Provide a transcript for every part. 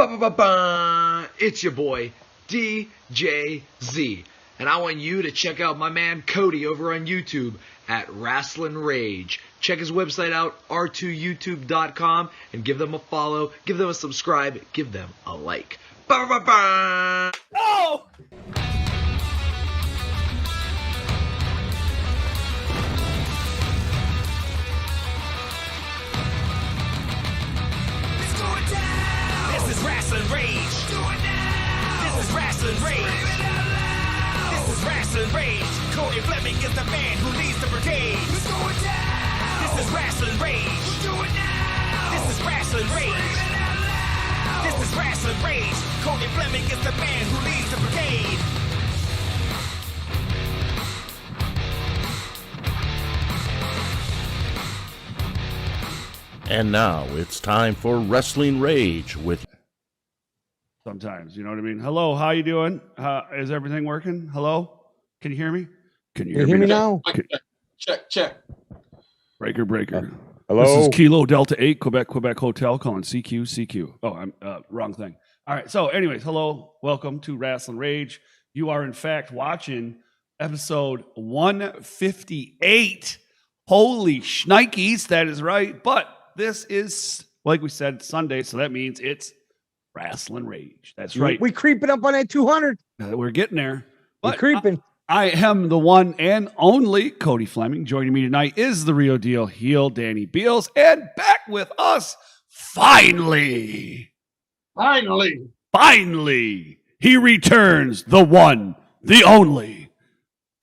Ba-ba-ba-ba! It's your boy, DJZ. And I want you to check out my man Cody over on YouTube at Rasslin Rage. Check his website out, r2youtube.com, and give them a follow, give them a subscribe, give them a like. Ba-ba-ba-ba! Oh! This is Rasslin Rage. Do it now. This is Rasslin Rage. Scream it out loud. This is Rasslin Rage. Cody Fleming is the man who leads the brigade. Let's go down. This is Rasslin Rage. Do it now. This is Rasslin Rage. Scream it out loud. This is Rasslin Rage. Cody Fleming is the man who leads the brigade. And now it's time for Wrestling Rage with... Sometimes, you know what I mean? Hello, how you doing? Is everything working? Hello? Can you hear me? Can you hear me now? Check. Breaker. Hello? This is Kilo Delta 8, Quebec Hotel, calling CQ. Oh, I'm wrong thing. All right, so anyways, hello. Welcome to Wrestling Rage. You are, in fact, watching episode 158. Holy shnikes, that is right. But this is, like we said, Sunday, so that means it's Wrestling Rage. That's right. We creeping up on that 200. We're getting there. We're But creeping. I am the one and only Cody Fleming. Joining me tonight is the real deal heel, Danny Beals, and back with us, finally, he returns, the one, the only,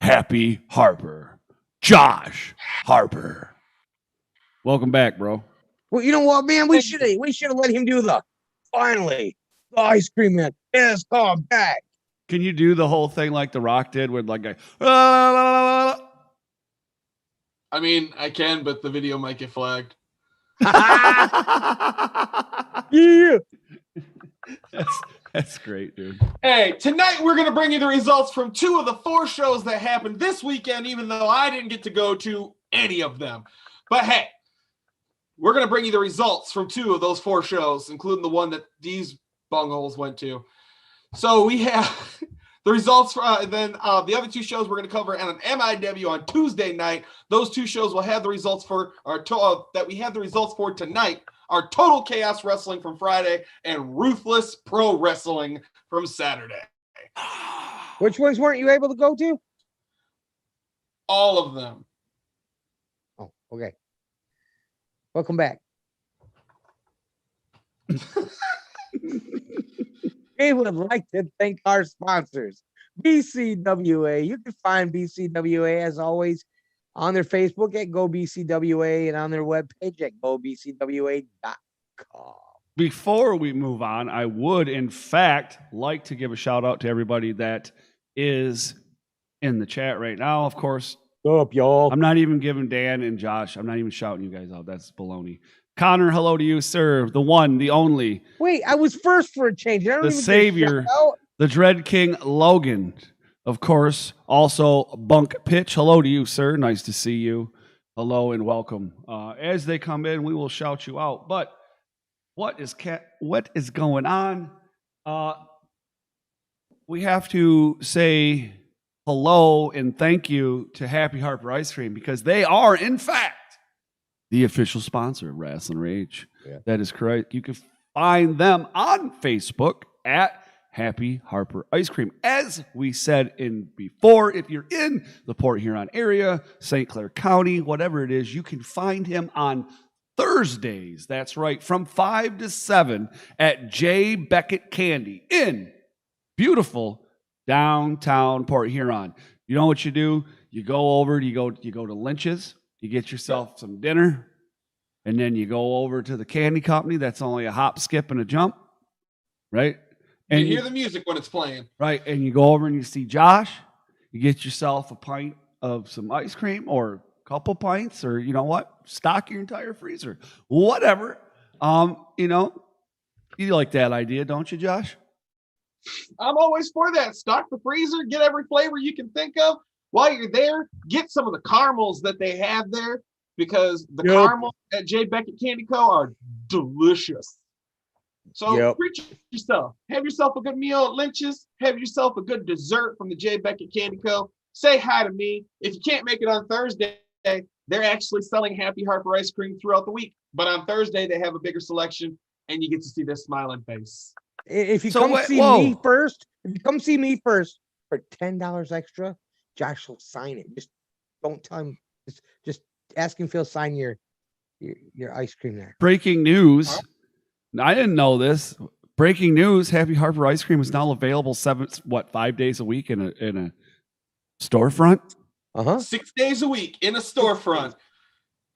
Happy Harper, Josh Harper. Welcome back, bro. Well, you know what, man? We should have let him do the finally. The ice cream man has come back. Can you do the whole thing like The Rock did with like a... I mean, I can, but the video might get flagged. Yeah. That's great, dude. Hey, tonight we're going to bring you the results from 2 of the 4 shows that happened this weekend, even though I didn't get to go to any of them. But hey, we're going to bring you the results from 2 of those 4 shows, including the one that these bungholes went to. So we have the results for then the other 2 shows we're going to cover on an MIW on Tuesday night. Those 2 shows will have the results for that we have the results for tonight. Our Total Kaos Wrestling from Friday and Ruthless Pro Wrestling from Saturday. Which ones weren't you able to go to? All of them. Oh, okay. Welcome back. We would like to thank our sponsors, BCWA. You can find BCWA, as always, on their Facebook at GoBCWA and on their webpage at GoBCWA.com. Before we move on, I would, in fact, like to give a shout out to everybody that is in the chat right now. Of course, What's up, y'all? I'm not even giving Dan and Josh, I'm not even shouting you guys out. That's baloney. Connor, hello to you, sir. The one, the only. Wait, I was first for a change. I don't The even get savior, shout out. the Dread King Logan. Of course, also Bunk Pitch. Hello to you, sir. Nice to see you. Hello and welcome. As they come in, we will shout you out. But what is going on? We have to say hello and thank you to Happy Harper Ice Cream because they are, in fact, the official sponsor of Wrestling Rage. Yeah. That is correct. You can find them on Facebook at Happy Harper Ice Cream. As we said before, if you're in the Port Huron area, St. Clair County, whatever it is, you can find him on Thursdays. That's right, from 5 to 7 at J. Beckett Candy in beautiful downtown Port Huron. You know what you do? You go over, you go to Lynch's, you get yourself some dinner, and then you go over to the candy company. That's only a hop, skip, and a jump, right? And And you hear the music when it's playing. right, and you go over and you see Josh. You get yourself a pint of some ice cream or a couple pints, or you know what? Stock your entire freezer. Whatever. You know, you like that idea, don't you, Josh? I'm always for that. Stock the freezer, get every flavor you can think of. While you're there, get some of the caramels that they have there because the caramels at J. Beckett Candy Co. are delicious. So treat yourself. Have yourself a good meal at Lynch's. Have yourself a good dessert from the J. Beckett Candy Co. Say hi to me. If you can't make it on Thursday, they're actually selling Happy Harper ice cream throughout the week. But on Thursday, they have a bigger selection, and you get to see their smiling face. If you come see me first for $10 extra, Josh will sign it. Just don't tell him. Just ask him if he'll sign your ice cream there. Breaking news. I didn't know this. Breaking news, Happy Harper ice cream is now available 5 days a week in a storefront? 6 days a week in a storefront.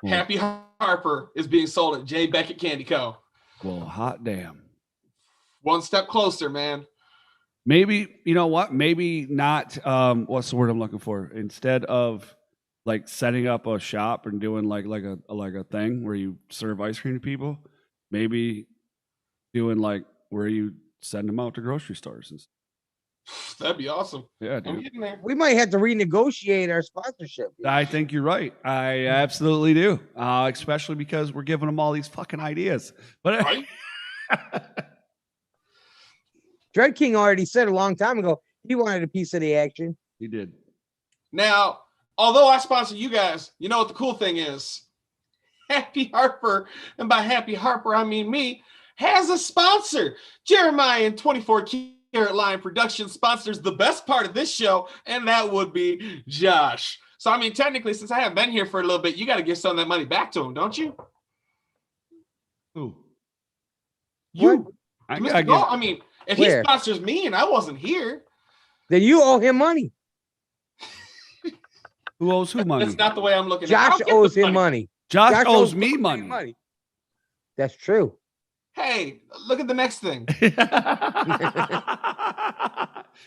Happy Harper is being sold at J. Beckett Candy Co. Well, hot damn. One step closer, man. Maybe, you know what? Maybe not, what's the word I'm looking for? Instead of like setting up a shop and doing like a thing where you serve ice cream to people, maybe doing like where you send them out to grocery stores and stuff. That'd be awesome. Yeah, dude. I'm getting there. We might have to renegotiate our sponsorship. I think you're right. I absolutely do. Especially because we're giving them all these fucking ideas. But right? Dread King already said a long time ago he wanted a piece of the action. He did. Now, although I sponsor you guys, you know what the cool thing is? Happy Harper, and by Happy Harper, I mean me, has a sponsor. Jeremiah and 24 Karat Line Production sponsors the best part of this show, and that would be Josh. So, I mean, technically, since I haven't been here for a little bit, you got to give some of that money back to him, don't you? Who? You. I mean, if he sponsors me and I wasn't here, then you owe him money. Who owes who money? That's not the way I'm looking at it. Josh owes him money. Josh owes me money. That's true. Hey, look at the next thing.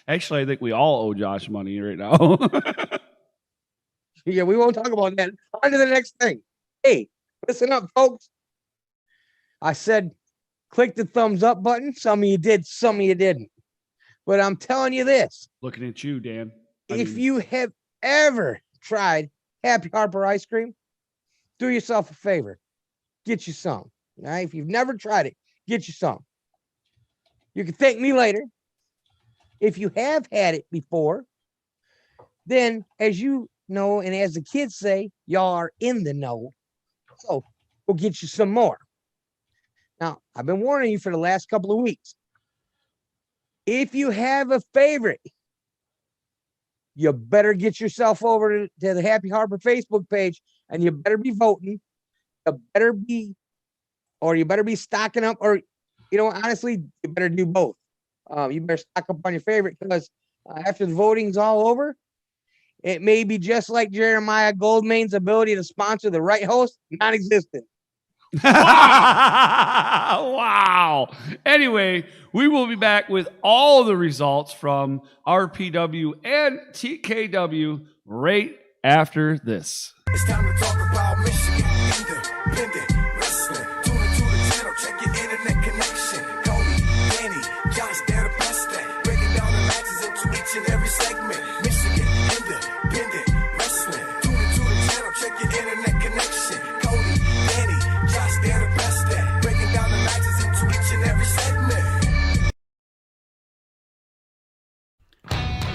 Actually, I think we all owe Josh money right now. Yeah, we won't talk about that. On to the next thing. Hey, listen up, folks. I said click the thumbs up button. Some of you did, some of you didn't. But I'm telling you this. Looking at you, Dan. If you have ever tried Happy Harper ice cream, do yourself a favor. Get you some. All right? If you've never tried it, get you some. You can thank me later. If you have had it before, then as you know, and as the kids say, y'all are in the know. So we'll get you some more. Now, I've been warning you for the last couple of weeks. If you have a favorite, you better get yourself over to the Happy Harper Facebook page, and you better be voting. You better be stocking up, or, you know, honestly, you better do both. You better stock up on your favorite, because after the voting's all over, it may be just like Jeremiah Goldmane's ability to sponsor the right host, non-existent. Wow. Anyway, we will be back with all the results from RPW and TKW right after this. It's time to talk about Michigan independent wrestling. Tune into the channel, check your internet connection. Cody, Danny, Josh, they're the best at breaking down the matches into each and every segment. Michigan independent wrestling. Tune into the channel, check your internet connection. Cody, Danny, Josh, they're the best at breaking down the matches into each and every segment.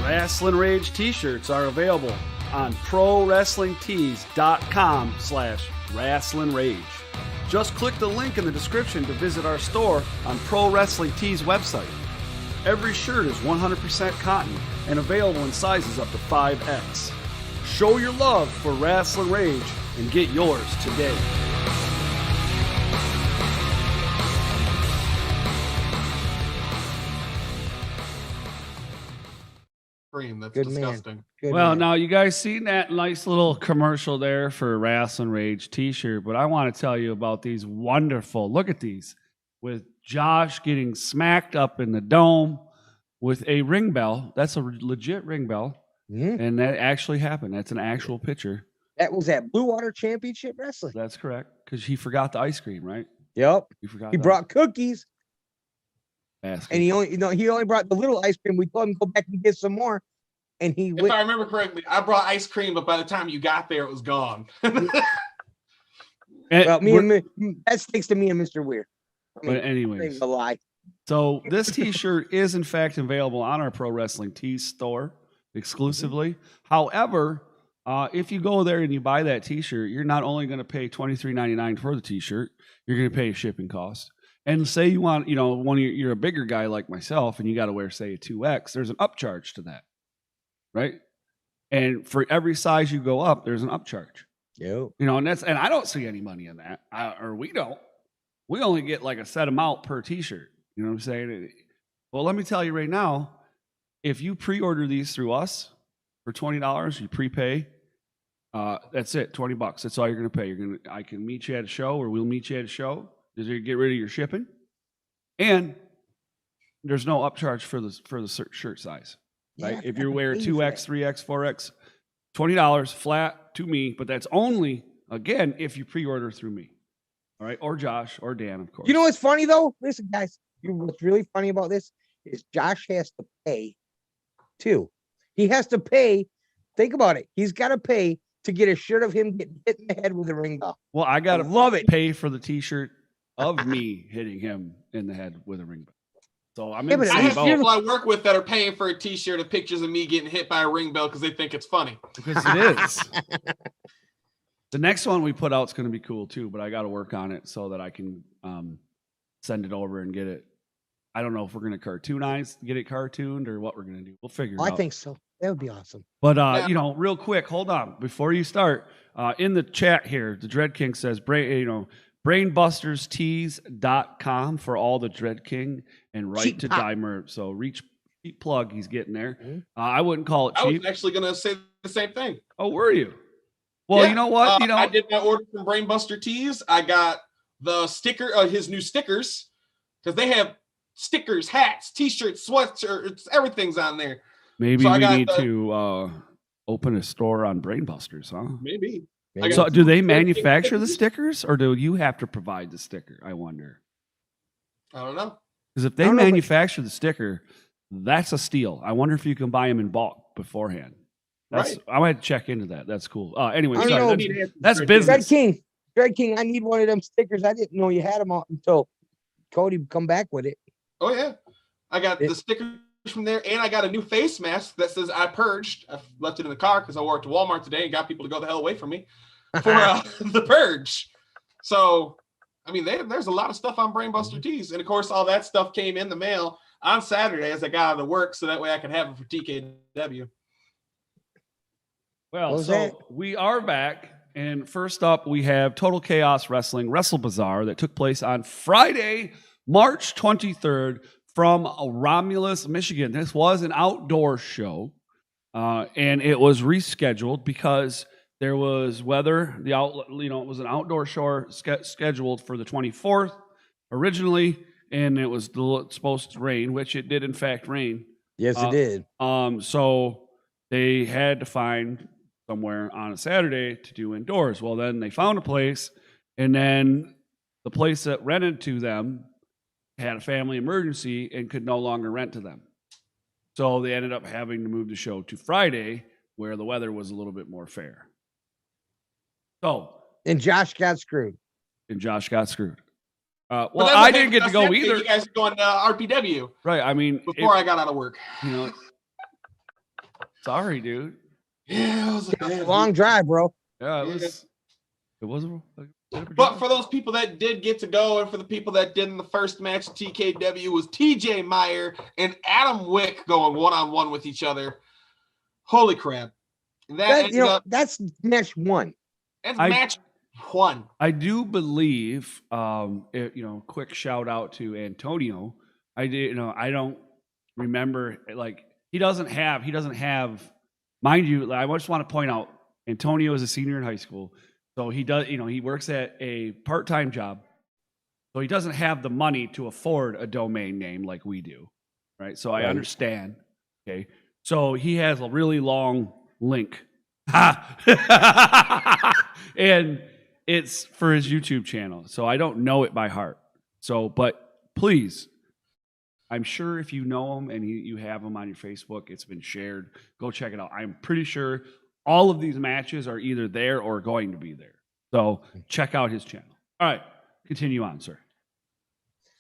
Rasslin Rage t-shirts are available on prowrestlingtees.com/RasslinRage. Just click the link in the description to visit our store on Pro Wrestling Tees website. Every shirt is 100% cotton and available in sizes up to 5X. Show your love for Rasslin Rage and get yours today. That's Good disgusting. man. Good Well, man. now you guys seen that nice little commercial there for Rasslin Rage t-shirt, but I want to tell you about these wonderful, look at these, with Josh getting smacked up in the dome with a ring bell. That's a legit ring bell. Mhm. And that actually happened. That's an actual picture. That was at Blue Water Championship Wrestling. That's correct. Because he forgot the ice cream, right? Yep. He forgot. He the brought cookies, basket. and he only brought the little ice cream. We told him to go back and get some more, and he If went. I remember correctly, I brought ice cream, but by the time you got there, it was gone. And Well, that sticks to me and Mr. Weir. But anyways, a lie. so this T-shirt is in fact available on our Pro Wrestling Tees store exclusively. However, if you go there and you buy that T-shirt, you're not only going to pay $23.99 for the T-shirt, you're going to pay a shipping cost. And say you want, you're a bigger guy like myself, and you got to wear, say, a 2X. There's an upcharge to that, right? And for every size you go up, there's an upcharge. Yep. And I don't see any money in that, or we don't. We only get like a set amount per T-shirt. You know what I'm saying? Well, let me tell you right now, if you pre-order these through us for $20, you prepay. That's it, $20. That's all you're going to pay. I can meet you at a show, or we'll meet you at a show. Just get rid of your shipping, and there's no upcharge for the shirt size. Right? If you're wearing 2X, 3X, 4X, $20 flat to me. But that's only again if you pre-order through me. All right, or Josh or Dan, of course. You know what's funny though? Listen, guys, what's really funny about this is Josh has to pay too. He has to pay. Think about it. He's got to pay to get a shirt of him getting hit in the head with a ring bell. Well, I got to love it. Pay for the T-shirt of me hitting him in the head with a ring bell. So I'm in the I same have boat. people I work with that are paying for a T-shirt of pictures of me getting hit by a ring bell because they think it's funny. Because it is. The next one we put out is going to be cool too, but I got to work on it so that I can send it over and get it. I don't know if we're going to get it cartooned or what we're going to do. We'll figure it out. I think so. That would be awesome. But, real quick, hold on. Before you start, in the chat here, the Dread King says, brainbusterstees.com for all the Dread King and Right to Die merch. So cheap plug, he's getting there. Mm-hmm. I wouldn't call it cheap. I was actually going to say the same thing. Oh, were you? Well, Yeah, you know what? I did my order from Brainbuster Tees. I got the sticker, his new stickers, because they have stickers, hats, T-shirts, sweatshirts, everything's on there. Maybe we need to open a store on Brainbusters, huh? Maybe. So do they manufacture the stickers, or do you have to provide the sticker? I wonder. I don't know. Because if they manufacture the sticker, that's a steal. I wonder if you can buy them in bulk beforehand. Right. I might check into that. That's cool. Anyway, I sorry, know. that's business. Dread King, I need one of them stickers. I didn't know you had them out until Cody come back with it. Oh, yeah. I got the stickers from there, and I got a new face mask that says I purged. I left it in the car because I wore it to Walmart today and got people to go the hell away from me for the purge. So, I mean, there's a lot of stuff on Brainbuster Tees. And, of course, all that stuff came in the mail on Saturday as I got out of work, so that way I could have it for TKW. Well, so we are back, and first up we have Total Kaos Wrestling Wrestle Bizarre that took place on Friday, March 23rd from Romulus, Michigan. This was an outdoor show, and it was rescheduled because there was weather. It was an outdoor show scheduled for the 24th originally, and it was supposed to rain, which it did in fact rain. Yes, it did. So they had to find somewhere on a Saturday to do indoors. Well, then they found a place, and then the place that rented to them had a family emergency and could no longer rent to them. So they ended up having to move the show to Friday, where the weather was a little bit more fair. And Josh got screwed. Well, I didn't get to go either. You guys are going to RPW. Right. I mean, before I got out of work. Sorry, dude. Yeah, it was a long drive, bro. Yeah, it was. But for those people that did get to go, and for the people that didn't, the first match TKW was TJ Meyer and Adam Wick going one-on-one with each other. Holy crap. That's match one. That's match one. I do believe, quick shout out to Antonio. I don't remember, he doesn't have, mind you, I just want to point out, Antonio is a senior in high school. So he does, he works at a part-time job. So he doesn't have the money to afford a domain name like we do. Right. So I understand. Okay. So he has a really long link. And it's for his YouTube channel. So I don't know it by heart. So, but please, I'm sure if you know him and you have him on your Facebook, it's been shared. Go check it out. I'm pretty sure all of these matches are either there or going to be there. So check out his channel. All right, continue on, sir.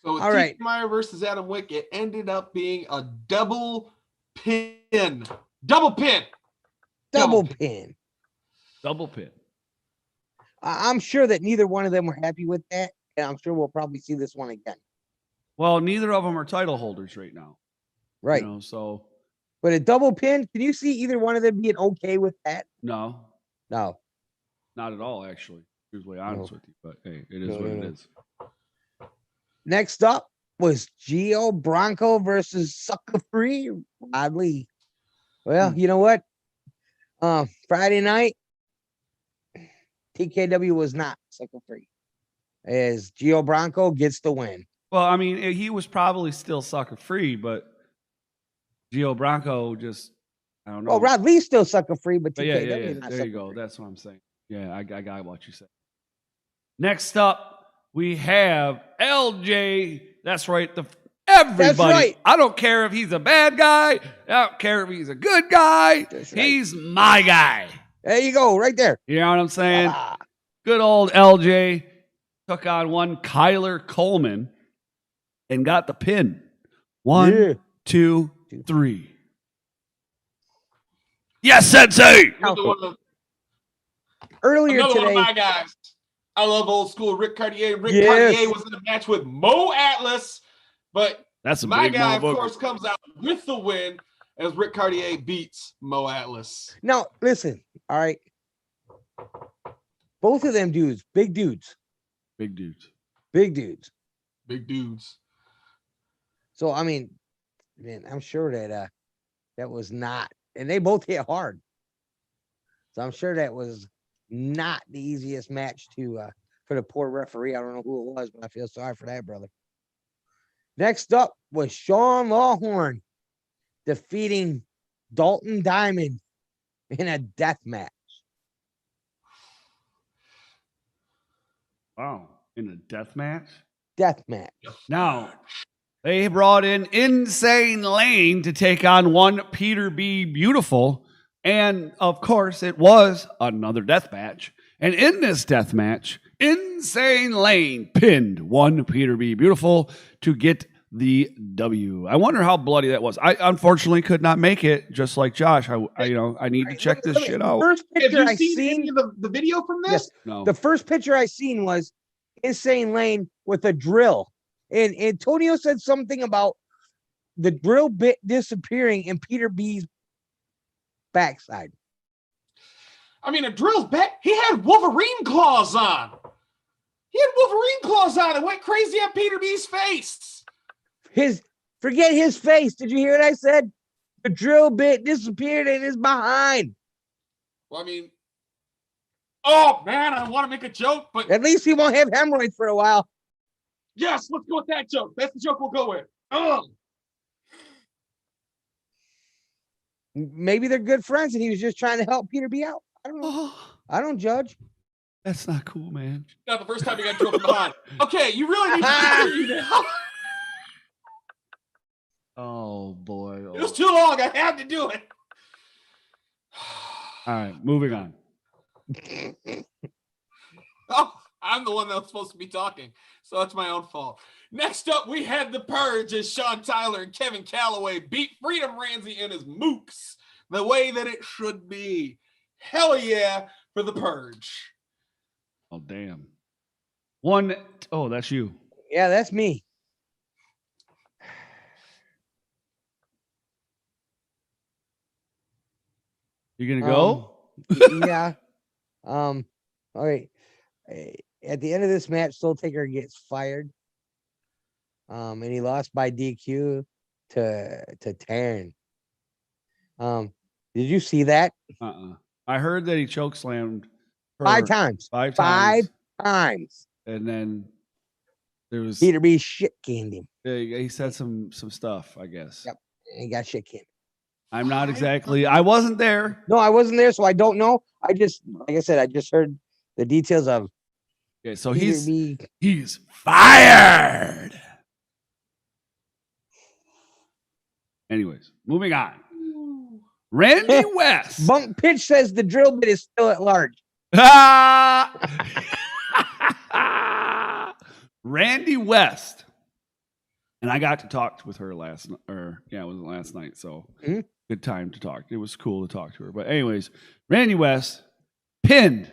So with All right. Meyer versus Adam Wick, it ended up being a double pin. Double pin. Double pin. Double pin. I'm sure that neither one of them were happy with that, and I'm sure we'll probably see this one again. Well, neither of them are title holders right now. Right. You know, so But a double pin, can you see either one of them being okay with that? no, No. not at all, actually. To be honest with you, but hey, it is No, what no, it no. is. Next up was Gio Bronco versus Sucker Free Rod Lee. Well, you know what? Friday night, TKW was not Sucker Free, as Gio Bronco gets the win. Well, I mean, he was probably still sucker free, but Gio Bronco just, I don't know. Well, Rod Lee's still Sucker Free, but But TKW yeah. is not There Sucker you go. Free. That's what I'm saying. Yeah, I got what you said. Next up, we have LJ. That's right. Everybody. That's right. I don't care if he's a bad guy. I don't care if he's a good guy. That's right. He's my guy. There you go, right there. You know what I'm saying? Ah, Good old LJ took on one Kyler Coleman and got the pin. One, Yeah. 2, 3. Yes, Sensei. Earlier Another one of today, my guys. I love old school Rick Cartier. Rick Yes. Cartier was in a match with Mo Atlas, but That's a my big guy, of motherfucker. course, comes out with the win as Rick Cartier beats Mo Atlas. now listen, all right. Both of them dudes, big dudes, Big dudes. big dudes. Big dudes. So I mean, man, I'm sure that that was not, and they both hit hard. So I'm sure that was not the easiest match to for the poor referee. I don't know who it was, but I feel sorry for that brother. Next up was Sean Lawhorn defeating Dalton Diamond in a death match. Wow. In a death match? Death match. Now, they brought in Insane Lane to take on one Peter B. Beautiful. And of course, it was another death match. And in this death match, Insane Lane pinned one Peter B. Beautiful to get the W. I wonder how bloody that was. I unfortunately could not make it, just like Josh. I need to check this shit out. First Have picture you I seen seen, any of the video from this? yes, No. the first picture I seen was Insane Lane with a drill. And Antonio said something about the drill bit disappearing in Peter B's backside. I mean, a drill's back. He had Wolverine claws on. He had Wolverine claws on and went crazy on Peter B's face. Forget his face. Did you hear what I said? The drill bit disappeared in his behind. Well, I mean, oh man, I want to make a joke, but At least he won't have hemorrhoids for a while. yes, let's go with that joke. That's the joke we'll go with. Oh, Maybe they're good friends and he was just trying to help Peter B out. I don't know. I don't judge. That's not cool, man. not the first time you got drilled from behind. Okay, you really need to continue now. Oh, boy. It was too long. I had to do it. All right, moving on. Oh, I'm the one that was supposed to be talking, so that's my own fault. Next up, we had The Purge as Sean Tyler and Kevin Calloway beat Freedom Ramsey and his mooks the way that it should be. Hell yeah for The Purge. Oh, damn. Oh, that's you. Yeah, that's me. You gonna go? Yeah. All right. At the end of this match, Soul Taker gets fired. And he lost by DQ to Taryn. Did you see that? I heard that he chokeslammed her 5 times. 5 5 times. times. And then there was Peter B shit canned him. he said some stuff, I guess. Yep. And he got shit canned. I'm not exactly. I wasn't there. No, I wasn't there, so I don't know. Like I said, I just heard the details of Okay, so Peter he's B. fired. Anyways, moving on. Randy West. Bunk Pitch says the drill bit is still at large. Randy West And I got to talk with her it was last night. So good time to talk. It was cool to talk to her. But anyways, Randy West pinned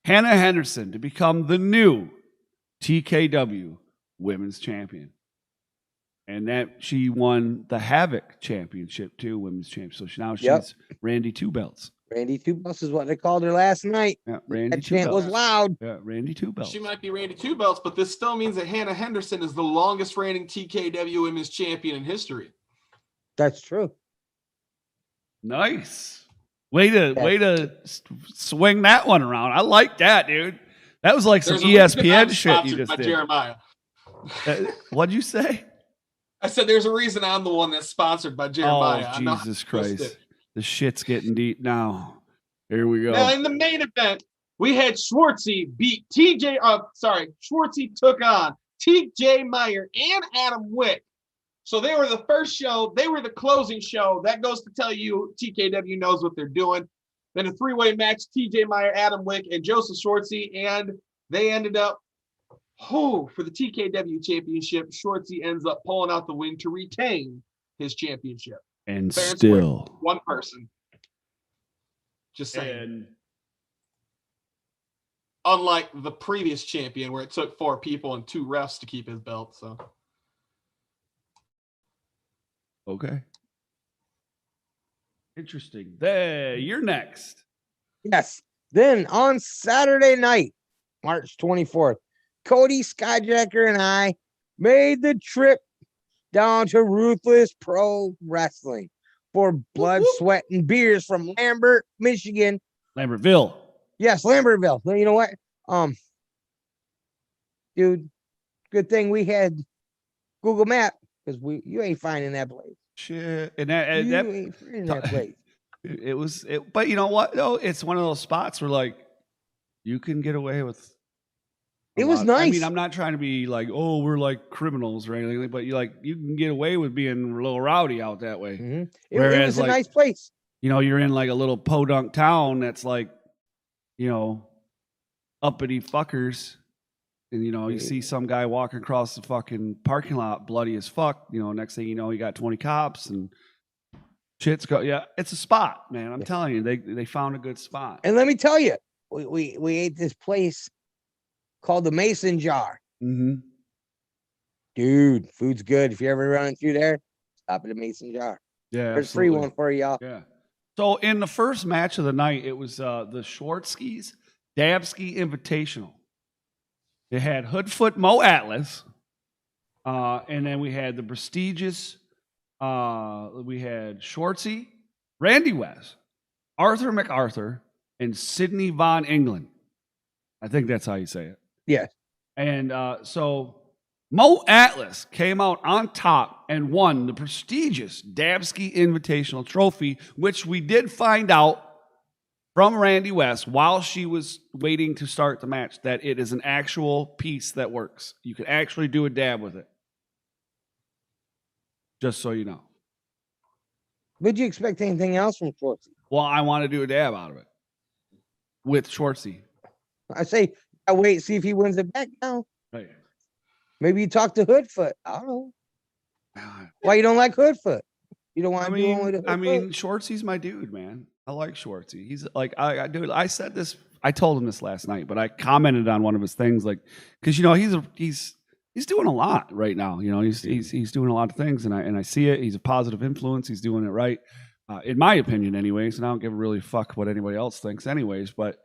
Hannah Henderson to become the new TKW Women's Champion. And that she won the Havoc Championship too, Women's Champion. So now she's Randy Two Belts. Randy Two Belts is what they called her last night. Yeah, Randy That Two chant Belts. was loud. Yeah, Randy Two Belts. She might be Randy Two Belts, but this still means that Hannah Henderson is the longest reigning TKW Women's Champion in history. That's true. Nice. Way to swing that one around. I like that, dude. That was like some ESPN shit you just did. Jeremiah. What'd you say? I said there's a reason I'm the one that's sponsored by Jeremiah. Oh, Jesus Christ. The shit's getting deep now. Here we go. Now, in the main event, we had Schwartzy beat Schwartzy took on TJ Meyer and Adam Wick. So they were the first show. They were the closing show. That goes to tell you TKW knows what they're doing. Then a three-way match, TJ Meyer, Adam Wick, and Joseph Schwartzy. And they ended up, for the TKW championship, Schwartzy ends up pulling out the win to retain his championship. And Fair and still. square. One person. Just saying. And unlike the previous champion where it took 4 people and 2 refs to keep his belt. So okay. Interesting. There, you're next. Yes. Then on Saturday night, March 24th, Cody Skyjacker and I made the trip down to Ruthless Pro Wrestling for blood, sweat, and beers from Lambert, Michigan. Lambertville. Yes, Lambertville. You know what? Dude, good thing we had Google Map because you ain't finding that place. Shit. And You that ain't finding that place. But you know what? No, it's one of those spots where like you can get away with. It was nice. I mean, I'm not trying to be like, oh, we're like criminals or anything, but you can get away with being a little rowdy out that way. Mm-hmm. Whereas, it was a like, nice place. You know, you're in like a little podunk town that's like, you know, uppity fuckers. And, you know, you see some guy walking across the fucking parking lot bloody as fuck. You know, next thing you know, you got 20 cops and shit's go. Yeah, it's a spot, man. I'm telling you, they found a good spot. And let me tell you, we ate this place called the Mason Jar. Mm-hmm. Dude, food's good. If you're ever running through there, stop at the Mason Jar. Yeah, there's a free one for y'all. Yeah. So in the first match of the night, it was the Schwartzky's Dabski Invitational. It had Hoodfoot Mo Atlas, and then we had the prestigious. We had Schwartzy, Randy West, Arthur MacArthur, and Sidney Von England. I think that's how you say it. Yes. And so Mo Atlas came out on top and won the prestigious Dabski Invitational Trophy, which we did find out from Randy West while she was waiting to start the match that it is an actual piece that works. You can actually do a dab with it. Just so you know. Would you expect anything else from Schwartzy? Well, I want to do a dab out of it with Schwartzy. I say, I wait, see if he wins it back now. Right. Maybe you talk to Hoodfoot. I don't know. Why you don't like Hoodfoot? You don't want to do one with Hoodfoot? I mean, Schwartzy's my dude, man. I like Schwartzy. He's like, I said this, I told him this last night, but I commented on one of his things, like, because you know he's doing a lot right now. You know, he's doing a lot of things, and I see it. He's a positive influence. He's doing it right, in my opinion, anyways. And I don't give a really fuck what anybody else thinks, anyways. But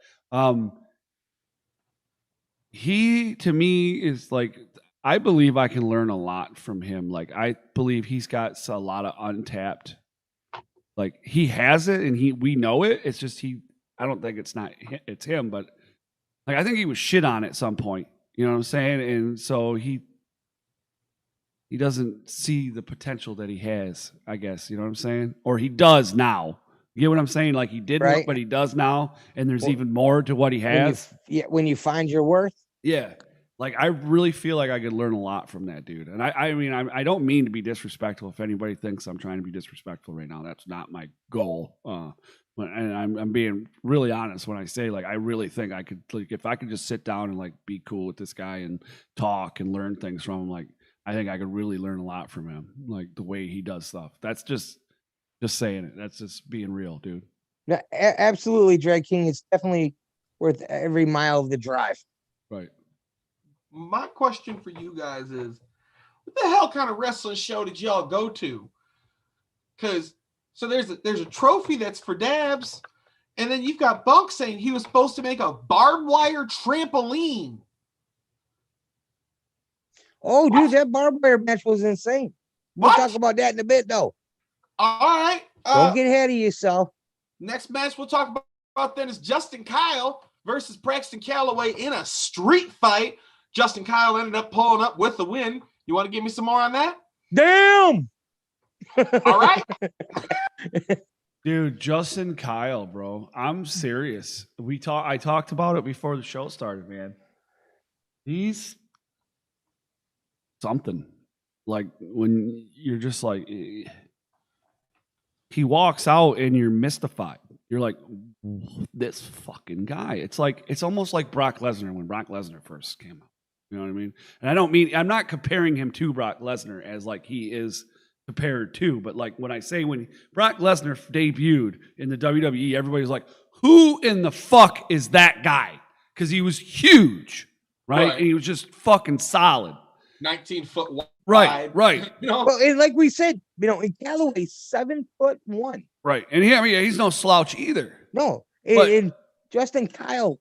he, to me, is like, I believe I can learn a lot from him. Like, I believe he's got a lot of untapped. Like, he has it, and we know it. It's just I don't think it's him, but like, I think he was shit on at some point. You know what I'm saying? And so he doesn't see the potential that he has, I guess. You know what I'm saying? Or he does now. You get what I'm saying? Like, he didn't, right, but he does now, and there's even more to what he has. When you find your worth. Yeah. Like, I really feel like I could learn a lot from that dude. And I mean, I don't mean to be disrespectful. If anybody thinks I'm trying to be disrespectful right now, that's not my goal. And I'm being really honest when I say, like, I really think I could, like, if I could just sit down and like be cool with this guy and talk and learn things from him, like, I think I could really learn a lot from him, like the way he does stuff. That's just saying it. That's just being real, dude. No, absolutely, Dread King. It's definitely worth every mile of the drive. Right. My question for you guys is, what the hell kind of wrestling show did y'all go to? Because there's a trophy that's for dabs, and then you've got Bunk saying he was supposed to make a barbed wire trampoline. Oh, dude, that barbed wire match was insane. We'll What? talk about that in a bit, though. All right. Don't get ahead of yourself. Next match we'll talk about then is Justin Kyle versus Braxton Calloway in a street fight. Justin Kyle ended up pulling up with the win. You want to give me some more on that? Damn. All right. Dude, Justin Kyle, bro. I'm serious. I talked about it before the show started, man. He's something. Like when you're just like, he walks out and you're mystified. You're like, this fucking guy. It's almost like Brock Lesnar when Brock Lesnar first came out. You know what I mean? And I'm not comparing him to Brock Lesnar as like he is compared to, but like when Brock Lesnar debuted in the WWE, everybody's like, who in the fuck is that guy? Because he was huge, right? And he was just fucking solid. 19 foot wide. Right. You know? Well, and like we said, and Calloway's 7'1". Right. And he's no slouch either. No. But- And Justin Kyle.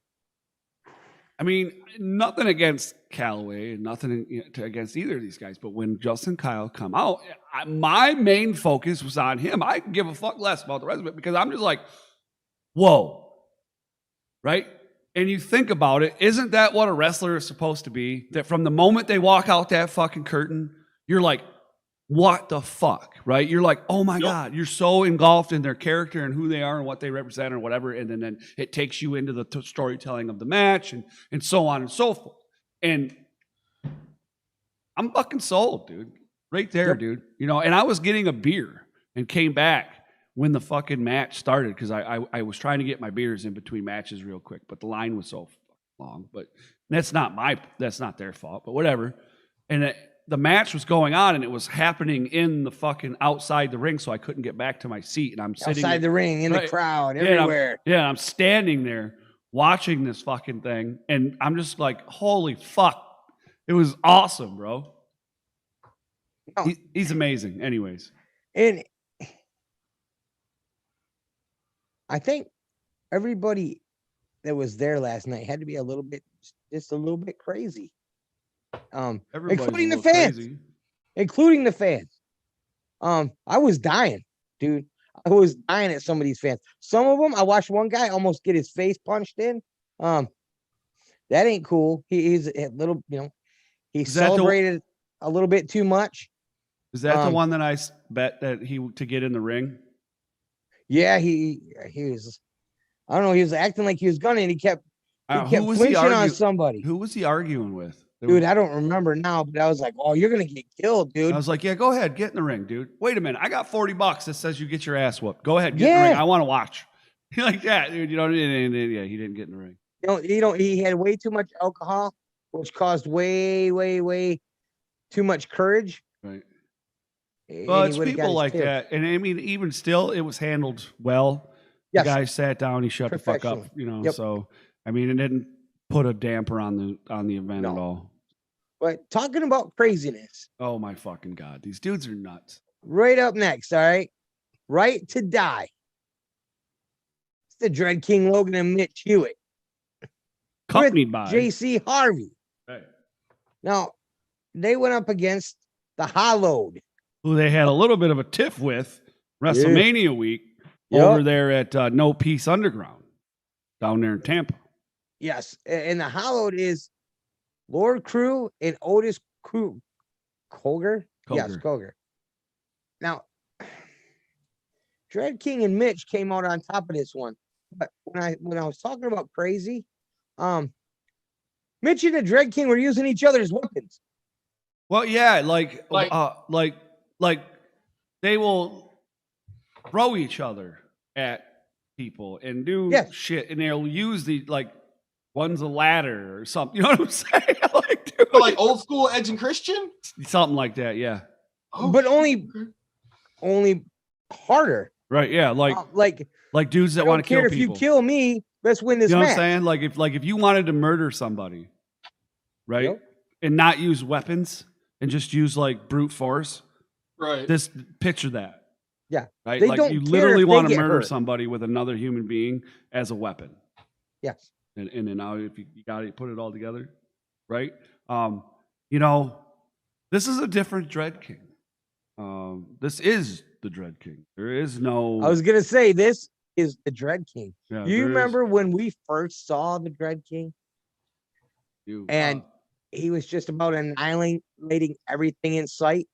I mean, nothing against Calloway and nothing against either of these guys. But when Justin Kyle come out, my main focus was on him. I can give a fuck less about the rest of it because I'm just like, whoa. Right? And you think about it, isn't that what a wrestler is supposed to be? That from the moment they walk out that fucking curtain, you're like, what the fuck, right? You're like, oh my God, you're so engulfed in their character and who they are and what they represent or whatever. And then it takes you into the storytelling of the match and so on and so forth. And I'm fucking sold, dude. Right there, dude. You know, and I was getting a beer and came back when the fucking match started because I was trying to get my beers in between matches real quick, but the line was so long. But that's not their fault, but whatever. And the match was going on and it was happening in the fucking outside the ring, so I couldn't get back to my seat. And I'm sitting Outside the ring, in the crowd, everywhere. I'm standing there watching this fucking thing, and I'm just like, holy fuck. It was awesome, bro. No. He's amazing. Anyways. And I think everybody that was there last night had to be just a little bit crazy. Including the fans. Crazy. Including the fans. I was dying, dude. I was dying at some of these fans. Some of them, I watched one guy almost get his face punched in. That ain't cool. He's a little, he celebrated a little bit too much. Is that the one that I bet that to get in the ring? Yeah, he was. I don't know. He was acting like he was gonna, and he kept flinching on somebody. Who was he arguing with? Dude, I don't remember now, but I was like, "Oh, you're gonna get killed, dude." I was like, "Yeah, go ahead, get in the ring, dude." Wait a minute, I got $40 that says you get your ass whooped. Go ahead, get in the ring. I want to watch. You're like, yeah, dude. He didn't get in the ring. He had way too much alcohol, which caused way, way, way too much courage. Right. Well, it's people like that, and I mean, even still, it was handled well. Yes. The guy sat down, he shut the fuck up, Yep. So I mean, it didn't put a damper on the event at all. But talking about craziness. Oh my fucking God. These dudes are nuts. Right up next, all right? Right to Die. It's the Dread King Logan and Mitch Hewitt. Accompanied by JC Harvey. Right. Now, they went up against the Hollowed, who they had a little bit of a tiff with WrestleMania week over there at No Peace Underground down there in Tampa. Yes. And the Hollowed is Lord Crew and Otis Coger? Yes, Coger. Now, Dread King and Mitch came out on top of this one. But when I was talking about crazy, Mitch and the Dread King were using each other's weapons. Well, yeah, like they will throw each other at people and do shit, and they'll use the One's a ladder or something. You know what I'm saying? Like, dude, So like old school Edge and Christian? something like that. Yeah. Oh, but only harder. Right. Yeah. Like dudes that I don't want to kill care if people. you kill me. Let's win this You know match. what I'm saying? Like if you wanted to murder somebody, right, Yep. and not use weapons and just use like brute force, right. this picture that. Yeah. Right. They Like don't you care literally if they want to get murder hurt. somebody with another human being as a weapon. Yes. And then now if you got to put it all together, right? You know, this is a different Dread King. This is the Dread King. There is no. I was gonna say this is the Dread King. Yeah, You remember when we first saw the Dread King? And he was just about annihilating everything in sight.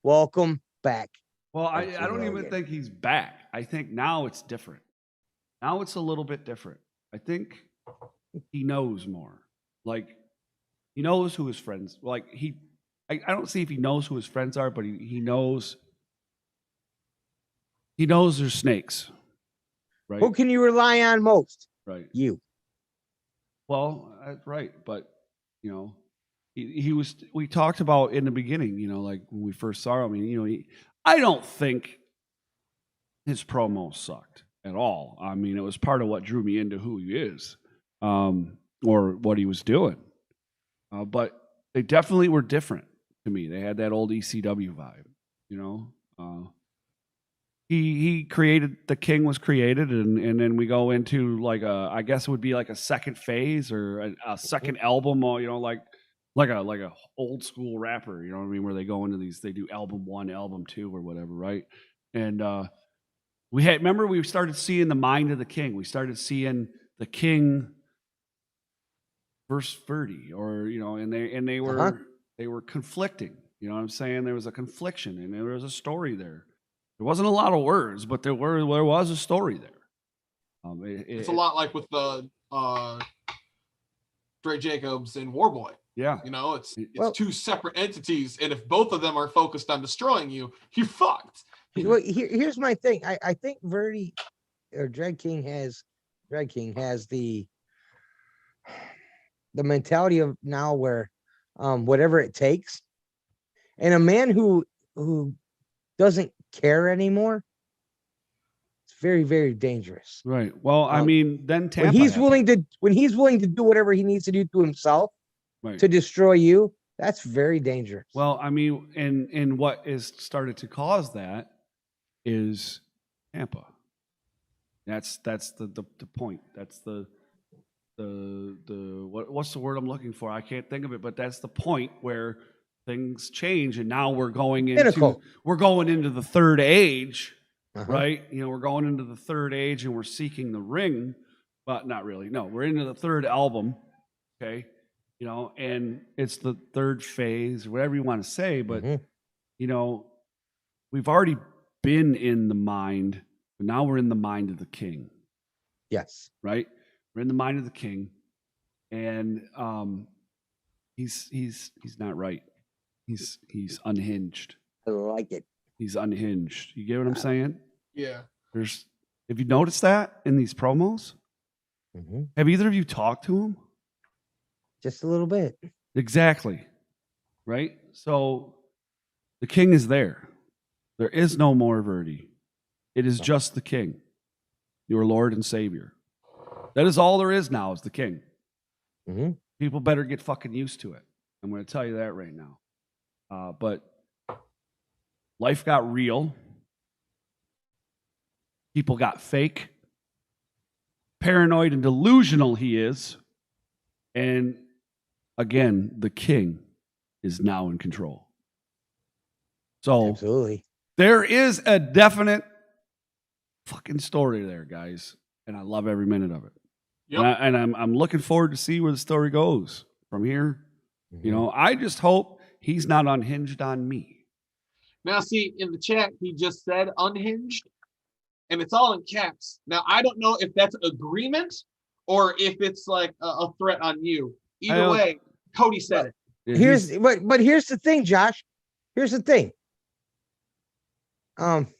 Welcome back. Well, I That's don't even Orion. think he's back. I think now it's different. Now it's a little bit different. I think he knows more. Like he knows who his friends. Like I don't see if he knows who his friends are, but he knows. He knows there's snakes. Right. Who can you rely on most? Right. You. Well, that's right, but you know, he was. We talked about in the beginning, you know, like when we first saw him. I mean, you know, I don't think his promo sucked at all. I mean, it was part of what drew me into who he is, or what he was doing. But they definitely were different to me. They had that old ECW vibe, you know. He created, the King was created, and then we go into like I guess it would be like a second phase or a second album, or you know, like a old school rapper, you know what I mean, where they go into these, they do album 1, album 2, or whatever, right? And remember we started seeing the mind of the King. We started seeing the King versus Verdi, or you know, and they were conflicting. You know what I'm saying? There was a confliction, and there was a story there. There wasn't a lot of words, but there was a story there. It's a lot like with the Dre Jacobs and Warboy. Yeah. You know, it's two separate entities, and if both of them are focused on destroying you, you're fucked. Well, here's my thing. I think Verdi or Dread King has the mentality of now where whatever it takes, and a man who doesn't care anymore, it's very, very dangerous. Right. Well, I mean, then Tampa when he's willing to do whatever he needs to do to himself, right, to destroy you, that's very dangerous. Well, I mean, and what is started to cause that is Tampa. That's the point. That's the what's the word I'm looking for? I can't think of it, but that's the point where things change, and now we're going into the third age, right? You know, we're going into the third age, and we're seeking the ring, but not really. No, we're into the third album, okay? You know, and it's the third phase, or whatever you want to say, but you know, we've already been in the mind, but now we're in the mind of the King. Yes, right. We're in the mind of the King, and he's not right. He's unhinged. I like it. He's unhinged. You get what I'm saying? Yeah. Have you noticed that in these promos? Have either of you talked to him? Just a little bit. Exactly. Right? So the King is there. There is no more Verdi. It is just the King, your Lord and Savior. That is all there is now, is the King. People better get fucking used to it. I'm going to tell you that right now. But life got real. People got fake. Paranoid and delusional he is. And again, the King is now in control. So absolutely, there is a definite fucking story there, guys. And I love every minute of it. Yep. And I'm looking forward to see where the story goes from here. You know, I just hope he's not unhinged on me. Now, see, in the chat, he just said unhinged, and it's all in caps. Now, I don't know if that's agreement or if it's like a threat on you. Either way, Cody said it. But here's the thing, Josh. Here's the thing.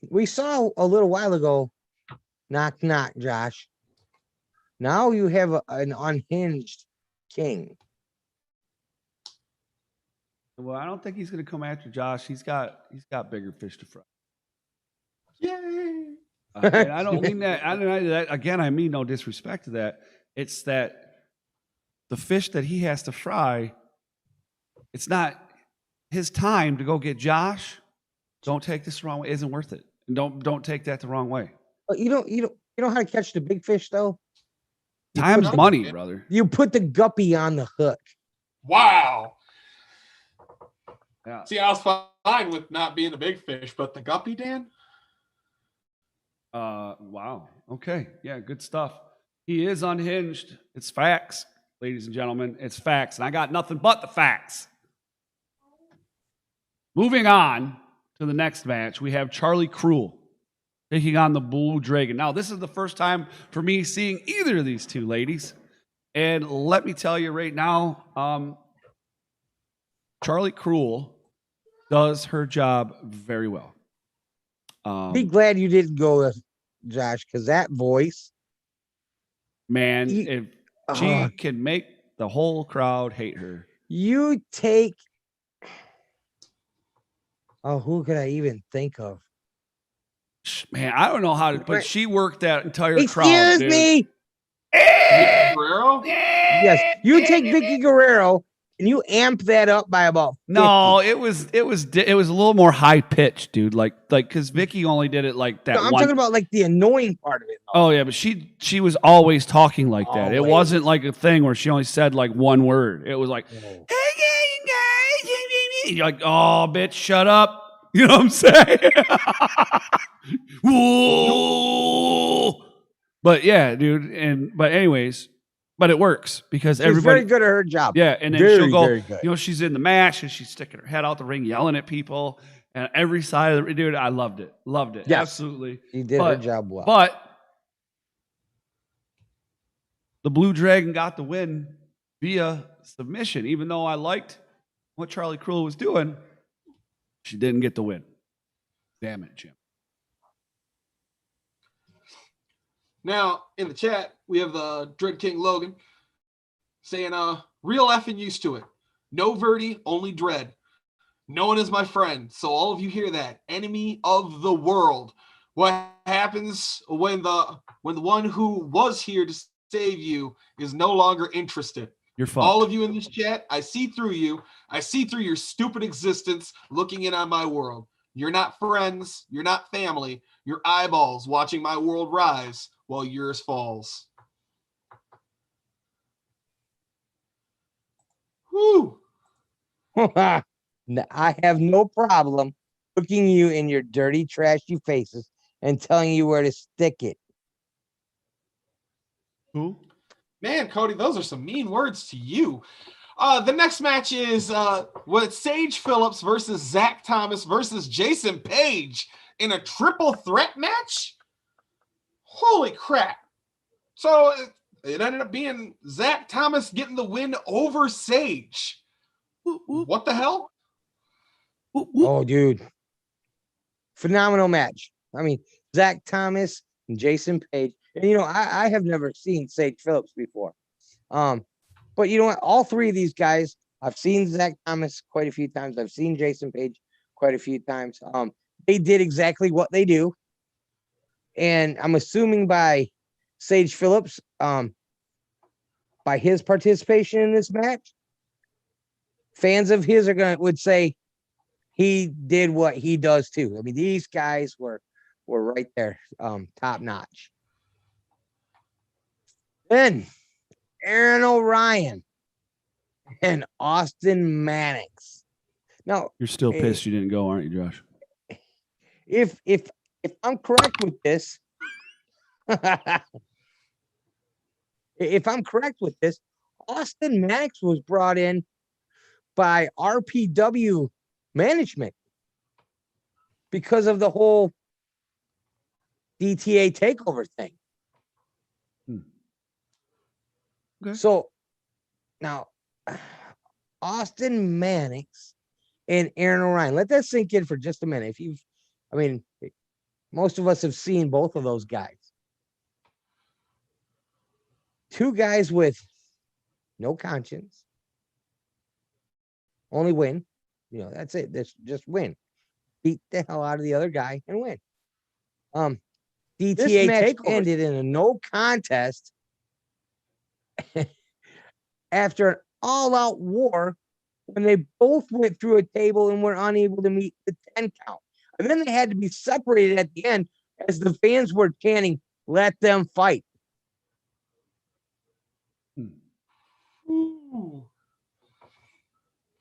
We saw a little while ago, knock, knock, Josh. Now you have an unhinged king. Well, I don't think he's going to come after Josh. He's got bigger fish to fry. Yay! And I don't mean that. I mean no disrespect to that. It's that the fish that he has to fry, it's not his time to go get Josh. Don't take this the wrong way. Isn't worth it. And don't take that the wrong way. But you know how to catch the big fish though? Time's money, brother. You put the guppy on the hook. Wow. Yeah. See, I was fine with not being the big fish, but the guppy, Dan? Wow. Okay. Yeah, good stuff. He is unhinged. It's facts, ladies and gentlemen. It's facts. And I got nothing but the facts. Moving on to the next match, we have Charlie Cruel taking on the Blue Dragon. Now, this is the first time for me seeing either of these two ladies. And let me tell you right now, Charlie Cruel does her job very well. Be glad you didn't go with Josh, because that voice. Man, if she can make the whole crowd hate her. You take. Oh, who could I even think of? Man, I don't know how to, but she worked that entire crowd. Excuse dude. me. Guerrero? Yes, you take Vicky Guerrero and you amp that up by about 50. No, it was a little more high pitched, dude. Like because Vicky only did it like that. No, I'm talking about like the annoying part of it. Though. Oh yeah, but she was always talking like that. It Always. wasn't like a thing where she only said like one word. It was like, Oh. you're like, oh, bitch, shut up. You know what I'm saying? Whoa. But yeah, dude. But anyways, but it works because She's everybody very good at her job. Yeah, and then Very, she'll go, very good. you know, she's in the match and she's sticking her head out the ring, yelling at people, and every side of the dude, I loved it. Loved it. Yes. Absolutely. She did her job well. But the Blue Dragon got the win via submission, even though I liked what Charlie Cruel was doing. She didn't get the win. Damn it, Jim. Now, in the chat, we have Dread King Logan saying, real effing used to it. No Verdi, only Dread. No one is my friend. So all of you hear that. Enemy of the world. What happens when the one who was here to save you is no longer interested? You're fucked. All of you in this chat, I see through you. I see through your stupid existence looking in on my world. You're not friends. You're not family. You're eyeballs watching my world rise while yours falls. Whew. I have no problem looking you in your dirty, trashy faces and telling you where to stick it. Who? Man, Cody, those are some mean words to you. The next match is Sage Phillips versus Zach Thomas versus Jason Page in a triple threat match. Holy crap. So it ended up being Zach Thomas getting the win over Sage. What the hell? Oh, dude. Phenomenal match. I mean, Zach Thomas and Jason Page. And, you know, I have never seen Sage Phillips before. But you know what? All three of these guys, I've seen Zach Thomas quite a few times. I've seen Jason Page quite a few times. They did exactly what they do. And I'm assuming by Sage Phillips, by his participation in this match, fans of his would say he did what he does too. I mean, these guys were right there, top notch. Then Aaron Orion and Austin Mannix. Now, You're still pissed you didn't go, aren't you, Josh? If I'm correct with this, if I'm correct with this, Austin Mannix was brought in by RPW management because of the whole DTA takeover thing. Okay. So now Austin Mannix and Aaron Orion, let that sink in for just a minute. Most of us have seen both of those guys. two guys with no conscience. Only win. You know, that's it. This just win. Beat the hell out of the other guy and win. This DTA match takeover. ended in a no contest after an all-out war when they both went through a table and were unable to meet the 10 count. And then they had to be separated at the end as the fans were chanting, "Let them fight." Ooh.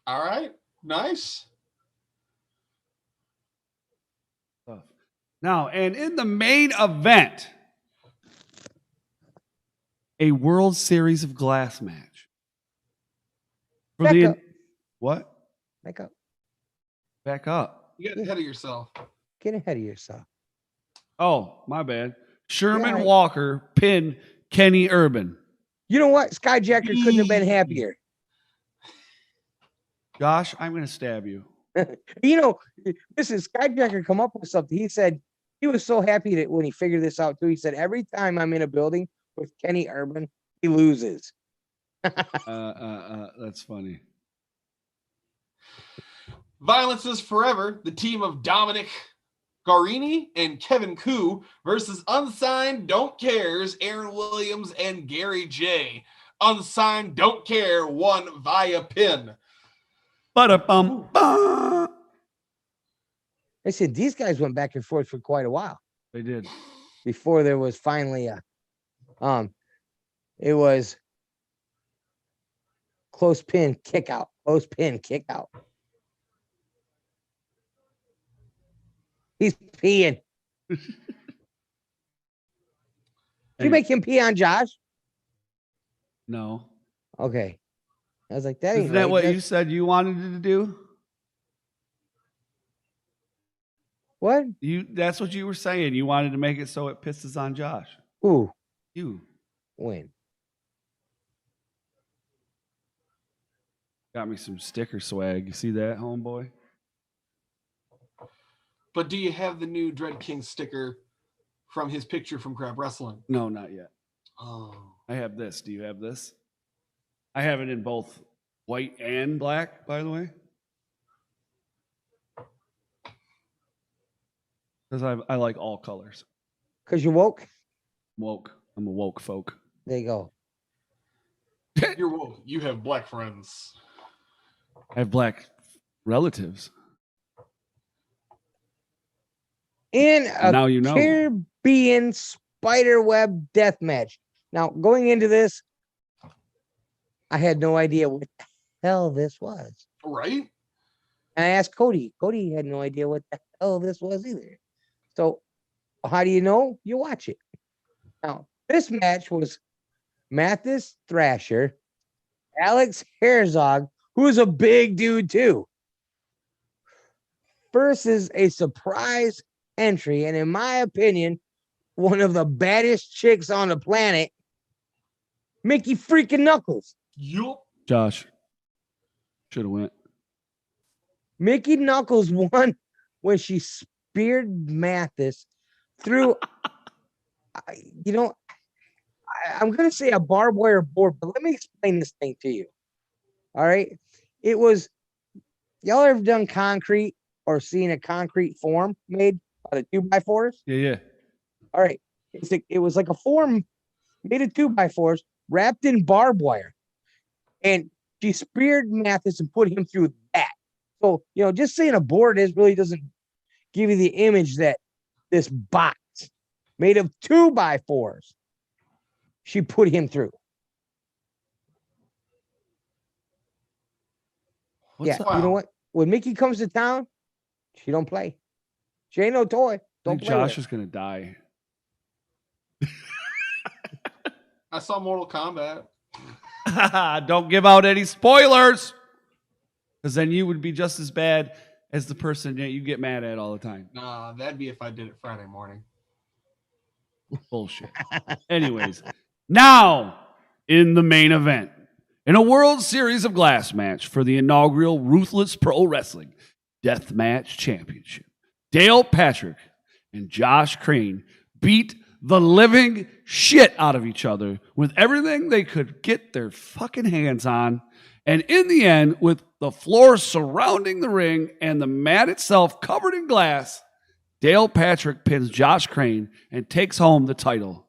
All right. Nice. Now, and in the main event, a World Series of Glass match. For Back the up. what? Back up. Back up. You got ahead of yourself. Get ahead of yourself. Oh, my bad. Sherman Yeah, Walker pinned Kenny Urban. You know what? Skyjacker couldn't have been happier. Josh, I'm going to stab you. You know, listen, Skyjacker come up with something. He said he was so happy that when he figured this out too, he said, every time I'm in a building with Kenny Urban, he loses. That's funny. Violence is Forever, the team of Dominic Garini and Kevin Koo versus Unsigned Don't Cares, Aaron Williams and Gary J. Unsigned Don't Care won via pin. Ba-da-bum. Ba. I said, these guys went back and forth for quite a while They did. before there was finally a, it was close pin, kick out, close pin, kick out. He's peeing. Did you make him pee on Josh? No. Okay. I was like, that ain't Isn't that right. what you That's- said you wanted to do? What? That's what you were saying. You wanted to make it so it pisses on Josh. Who? You When? got me some sticker swag. You see that, homeboy? But do you have the new Dread King sticker from his picture from Crab Wrestling? No, not yet. Oh. I have this. Do you have this? I have it in both white and black, by the way. Because I like all colors. Because you woke? Woke. I'm a woke folk. There you go. You're woke. You have black friends. I have black relatives. In a Now you know. Caribbean Spiderweb Deathmatch. Now, going into this, I had no idea what the hell this was. Right? And I asked Cody. Cody had no idea what the hell this was either. So, how do you know? You watch it. Now, this match was Mathis Thrasher, Alex Herzog, who is a big dude too, versus a surprise entry, and in my opinion, one of the baddest chicks on the planet, Mickey freaking Knuckles. Yup. Josh. Should have went. Mickey Knuckles won when she speared Mathis through, I'm going to say a barbed wire board, but let me explain this thing to you. All right. It was, y'all ever done concrete or seen a concrete form made out of 2x4s? Yeah. All right. It was like a form made of 2x4s wrapped in barbed wire. And she speared Mathis and put him through that. So, just saying a board really doesn't give you the image that this box made of 2x4s she put him through. What's Yeah, up? you know what? When Mickey comes to town, she don't play. She ain't no toy. I Don't think play with Josh her. is going to die. I saw Mortal Kombat. Don't give out any spoilers. Because then you would be just as bad as the person that you get mad at all the time. Nah, that'd be if I did it Friday morning. Bullshit. Anyways, now in the main event, in a World Series of Glass match for the inaugural Ruthless Pro Wrestling Deathmatch Championship, Dale Patrick and Josh Crane beat the living shit out of each other with everything they could get their fucking hands on. And in the end, with the floor surrounding the ring and the mat itself covered in glass, Dale Patrick pins Josh Crane and takes home the title.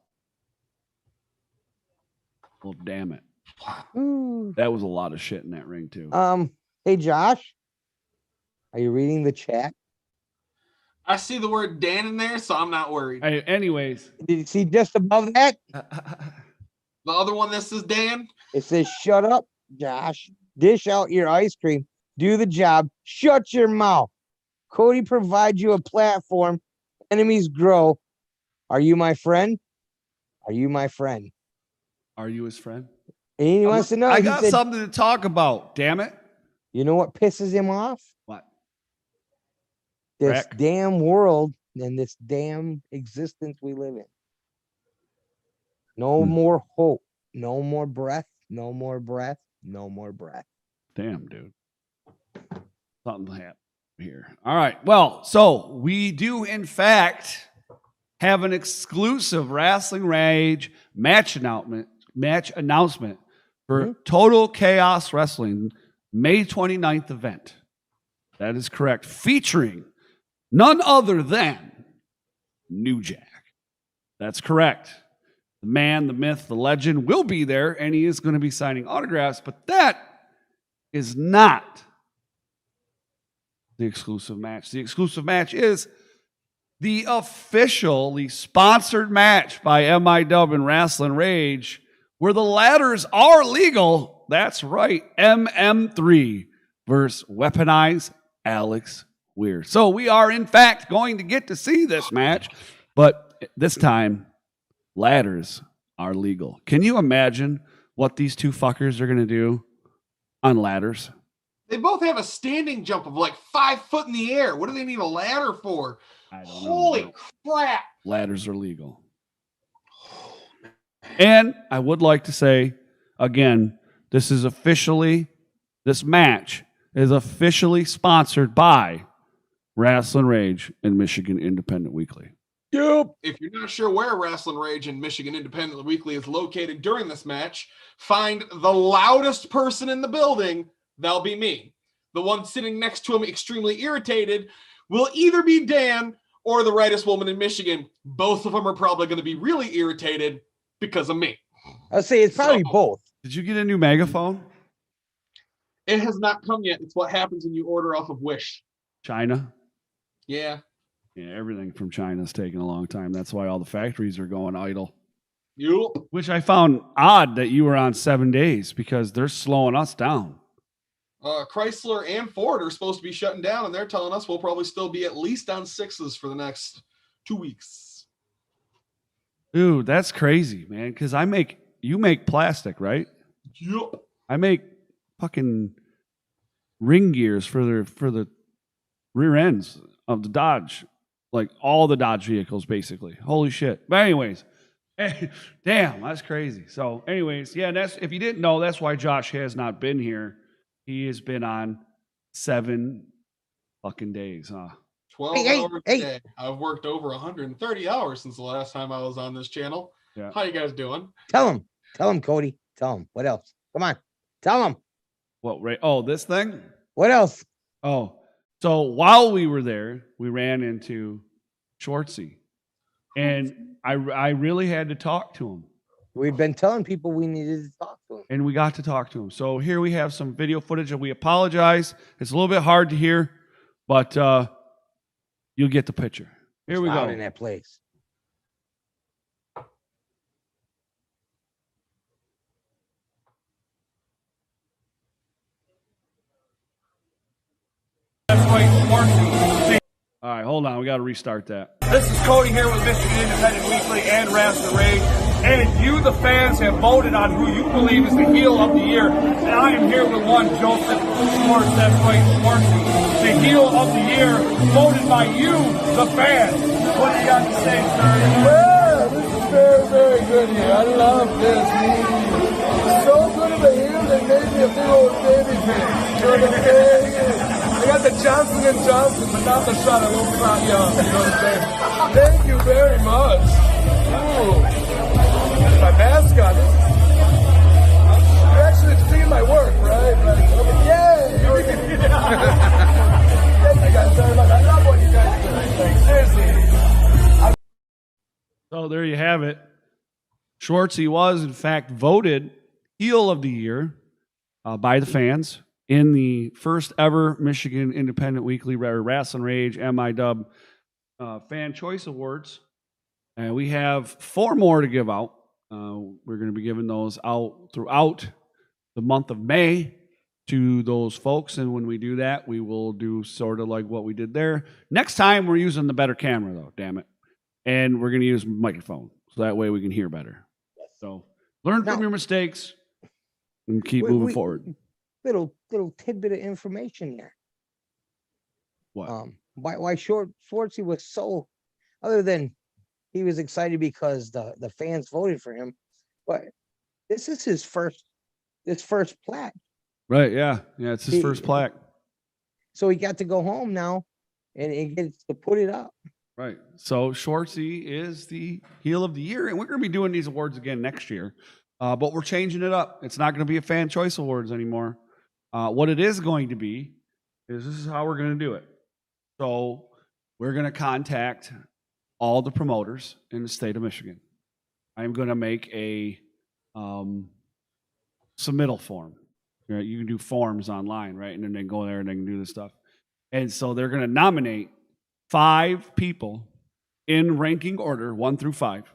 Well, damn it. That was a lot of shit in that ring, too. Hey, Josh, are you reading the chat? I see the word Dan in there, so I'm not worried. Hey, anyways. Did you see just above that? The other one that says Dan? It says, shut up, Josh. Dish out your ice cream. Do the job. Shut your mouth. Cody provides you a platform. Enemies grow. Are you my friend? Are you my friend? Are you his friend? And he wants to know. I got something to talk about, damn it. You know what pisses him off? What? This damn world and this damn existence we live in. No more hope. No more breath. No more breath. No more breath. Damn, dude. Something happened here. All right. Well, so we do, in fact, have an exclusive Rasslin Rage match announcement for Total Kaos Wrestling May 29th event. That is correct. Featuring none other than New Jack. That's correct. The man, the myth, the legend will be there, and he is going to be signing autographs, but that is not the exclusive match. The exclusive match is the officially sponsored match by MIW and Rasslin Rage, where the ladders are legal. That's right. MM3 versus Weaponized Alex Weir. So we are, in fact, going to get to see this match, but this time, ladders are legal. Can you imagine what these two fuckers are going to do on ladders? They both have a standing jump of like 5 foot in the air. What do they need a ladder for? I don't know. Holy crap. Ladders are legal. And I would like to say, again, this match is officially sponsored by Rasslin Rage and Michigan Independent Weekly. Yep. If you're not sure where Rasslin Rage and Michigan Independent Weekly is located during this match, find the loudest person in the building. That'll be me. The one sitting next to him, extremely irritated, will either be Dan or the rightest woman in Michigan. Both of them are probably going to be really irritated because of me. I'll say it's probably both. Did you get a new megaphone? It has not come yet. It's what happens when you order off of Wish. China? Yeah. Yeah, everything from China's taking a long time. That's why all the factories are going idle. Yup. Which I found odd that you were on 7 days because they're slowing us down. Chrysler and Ford are supposed to be shutting down, and they're telling us we'll probably still be at least on 6s for the next 2 weeks. Dude, that's crazy, man. Because you make plastic, right? Yup. I make fucking ring gears for the rear ends of the Dodge, like all the Dodge vehicles, basically. Holy shit! But anyways, damn, that's crazy. So, anyways, yeah, that's if you didn't know, that's why Josh has not been here. He has been on 7 fucking days, huh? 12 hours a day. I've worked over 130 hours since the last time I was on this channel. Yeah. How you guys doing? Tell him, Cody. Tell him. What else? Come on. Tell him. What, Ray? Oh, this thing? What else? Oh, so while we were there, we ran into Schwartzy. And I really had to talk to him. We've been telling people we needed to talk to him. And we got to talk to him. So here we have some video footage, and we apologize. It's a little bit hard to hear, but you'll get the picture. Here we go. Out in that place. All right, hold on. We got to restart that. This is Cody here with Michigan Independent Weekly and Rasslin Rage. And you, the fans, have voted on who you believe is the heel of the year. And I am here with one, Joseph Schwartz, that's right, Schwartzy. The heel of the year, voted by you, the fans. What do you got to say, sir? Well, this is very, very good here. I love this. It's so good of a heel that made me a big old baby fan. You know what I'm saying? I got the Johnson & Johnson, but not the shot of old Trot Young. You know what I'm saying? Thank you very much. Ooh. My mascot. You actually seen my work, right? Yay! Thank you guys very much. I love what you guys do. Like, seriously. So there you have it. Schwartzy was, in fact, voted heel of the year by the fans in the first ever Michigan Independent Weekly Rasslin Rage MIW Fan Choice Awards. And we have 4 more to give out. We're going to be giving those out throughout the month of May to those folks. And when we do that, we will do sort of like what we did there. Next time, we're using the better camera, though, damn it. And we're going to use microphone, so that way we can hear better. So learn from your mistakes and keep moving forward. Little tidbit of information there. What? Why Schwartzy was so, other than he was excited because the fans voted for him, but this is his first plaque. Right, yeah. Yeah, it's his first plaque. So he got to go home now and he gets to put it up. Right. So Schwartzy is the heel of the year, and we're going to be doing these awards again next year. But we're changing it up. It's not going to be a Fan Choice Awards anymore. What it is going to be is this is how we're going to do it. So we're going to contact all the promoters in the state of Michigan. I'm going to make a submittal form. You can do forms online, right? And then they go there and they can do this stuff. And so they're going to nominate 5 people in ranking order, 1 through 5.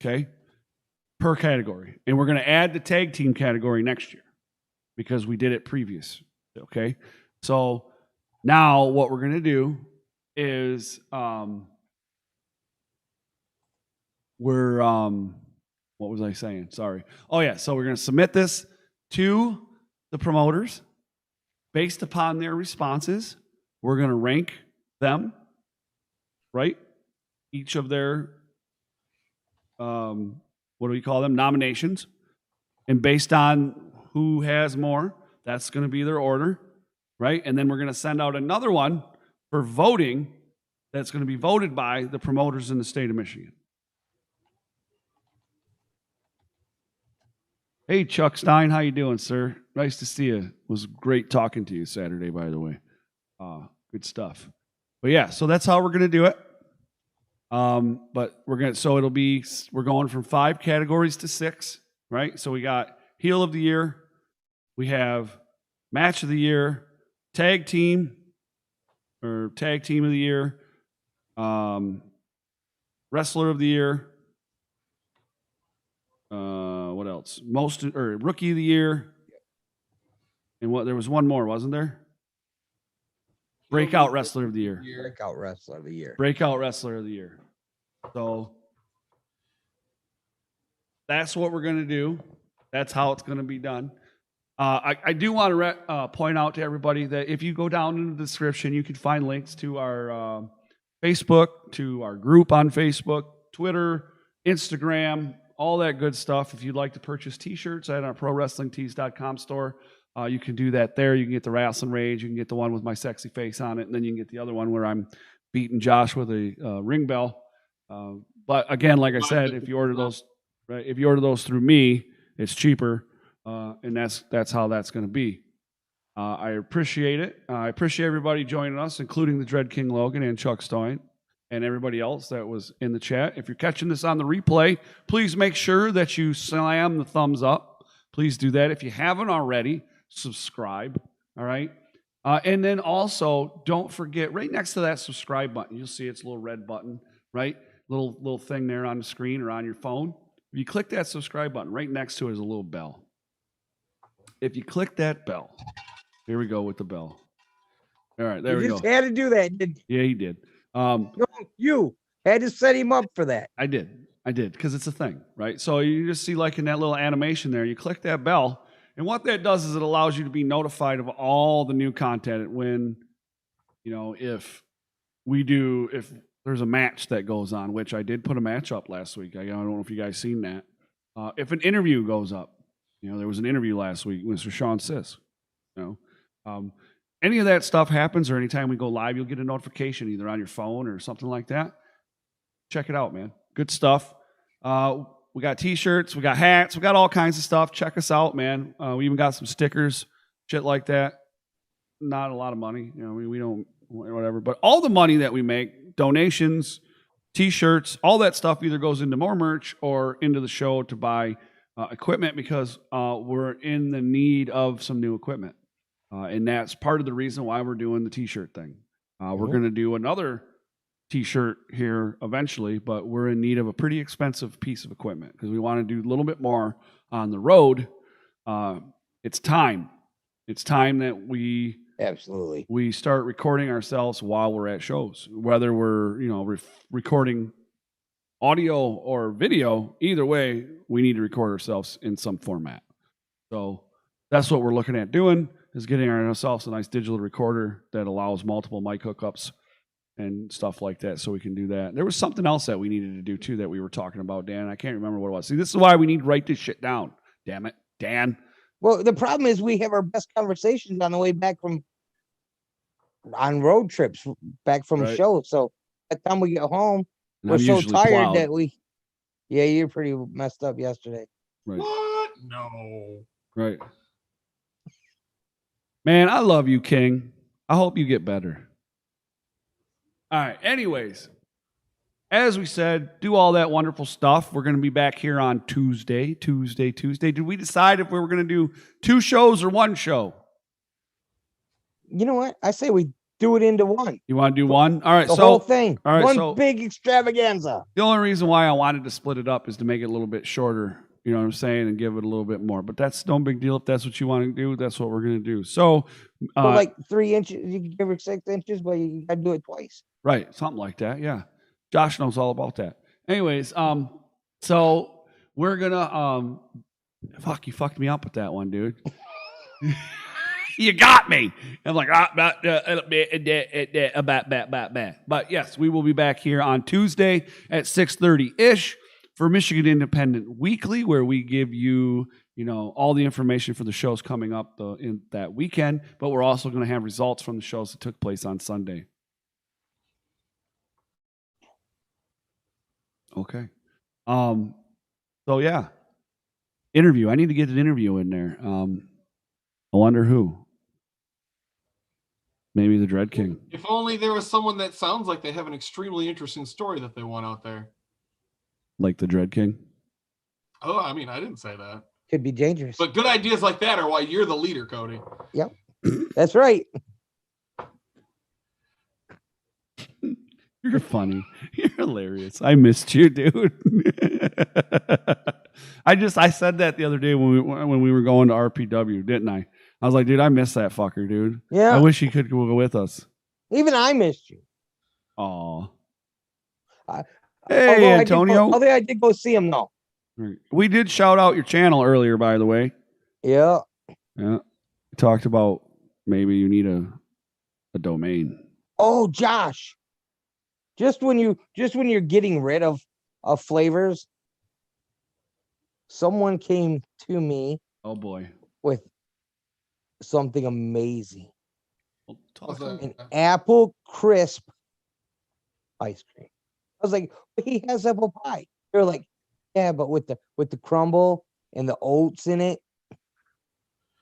Okay? Per category. And we're going to add the tag team category next year because we did it previous. Okay? So now what we're going to do is what was I saying? Sorry. Oh yeah, so we're going to submit this to the promoters based upon their responses. We're going to rank them, right? Each of their what do we call them? Nominations. And based on who has more, that's going to be their order, right? And then we're going to send out another one for voting that's going to be voted by the promoters in the state of Michigan. Hey, Chuck Stein, how you doing, sir? Nice to see you. It was great talking to you Saturday, by the way. Good stuff. But yeah, so that's how we're going to do it. But we're going from 5 categories to 6, right? So we got heel of the year, we have match of the year, tag team of the year, wrestler of the year, what else? Rookie of the year. And there was one more, wasn't there? Breakout wrestler of the year. Breakout wrestler of the year. Breakout wrestler of the year. So that's what we're going to do. That's how it's going to be done. I do want to point out to everybody that if you go down in the description, you can find links to our Facebook, to our group on Facebook, Twitter, Instagram, all that good stuff. If you'd like to purchase t-shirts at our ProWrestlingTees.com store, you can do that there. You can get the Rasslin Rage. You can get the one with my sexy face on it. And then you can get the other one where I'm beating Josh with a ring bell. But again, like I said, if you order those, right, if you order those through me, it's cheaper. And that's how that's going to be. I appreciate it. I appreciate everybody joining us, including the Dread King Logan and Chuck Stein and everybody else that was in the chat. If you're catching this on the replay, please make sure that you slam the thumbs up. Please do that. If you haven't already, subscribe. All right. And then also, don't forget, right next to that subscribe button, you'll see it's a little red button, right? Little thing there on the screen or on your phone. If you click that subscribe button, right next to it is a little bell. If you click that bell, here we go with the bell. All right, there we go. You just had to do that, didn't you? Yeah, he did. No, you had to set him up for that. I did, because it's a thing, right? So you just see, like in that little animation there, you click that bell, and what that does is it allows you to be notified of all the new content when, if there's a match that goes on, which I did put a match up last week. I don't know if you guys seen that. If an interview goes up, there was an interview last week with Mr. Sean Sis. Any of that stuff happens, or anytime we go live, you'll get a notification either on your phone or something like that. Check it out, man. Good stuff. We got T-shirts, we got hats, we got all kinds of stuff. Check us out, man. We even got some stickers, shit like that. Not a lot of money, we don't whatever, but all the money that we make, donations, T-shirts, all that stuff either goes into more merch or into the show to buy equipment because we're in the need of some new equipment, and that's part of the reason why we're doing the T-shirt thing. We're going to do another T-shirt here eventually, but we're in need of a pretty expensive piece of equipment because we want to do a little bit more on the road. It's time that we start recording ourselves while we're at shows, whether we're recording audio or video. Either way, we need to record ourselves in some format. So that's what we're looking at doing, is getting ourselves a nice digital recorder that allows multiple mic hookups and stuff like that, so we can do that. There was something else that we needed to do too that we were talking about, Dan. I can't remember what it was. See, this is why we need to write this shit down. Damn it, Dan. Well, the problem is we have our best conversations on the way back on road trips, back from shows. So by the time we get home, we're so tired that you're pretty messed up yesterday. Right. What? No. Right. Man, I love you, King. I hope you get better. All right. Anyways, as we said, do all that wonderful stuff. We're going to be back here on Tuesday. Did we decide if we were going to do 2 shows or 1 show? You know what? I say we do it into one. You want to do one? All right. The whole thing. All right, one big extravaganza. The only reason why I wanted to split it up is to make it a little bit shorter. You know what I'm saying? And give it a little bit more. But that's no big deal. If that's what you want to do, that's what we're going to do. So, like 3 inches, you can give her 6 inches, but you got to do it twice. Right. Something like that. Yeah. Josh knows all about that. Anyways, so we're going to, you fucked me up with that one, dude. You got me. I'm like, but yes, we will be back here on Tuesday at 6:30-ish. For Michigan Independent Weekly, where we give you, all the information for the shows coming up in that weekend, but we're also going to have results from the shows that took place on Sunday. Okay. So yeah, interview. I need to get an interview in there. I wonder who. Maybe the Dread King. If only there was someone that sounds like they have an extremely interesting story that they want out there. Like the Dread King? Oh, I mean, I didn't say that. Could be dangerous. But good ideas like that are why you're the leader, Cody. Yep. That's right. You're funny. You're hilarious. I missed you, dude. I said that the other day when we were going to RPW, didn't I? I was like, dude, I miss that fucker, dude. Yeah. I wish he could go with us. Even I missed you. Aw. Hey, Antonio. Although I did go see him, though. We did shout out your channel earlier, by the way. Yeah. Yeah. We talked about maybe you need a domain. Oh, Josh. Just when you're getting rid of flavors, someone came to me. Oh boy. With something amazing. Well, an apple crisp ice cream. I was like, he has apple pie. They're like, yeah, but with the crumble and the oats in it.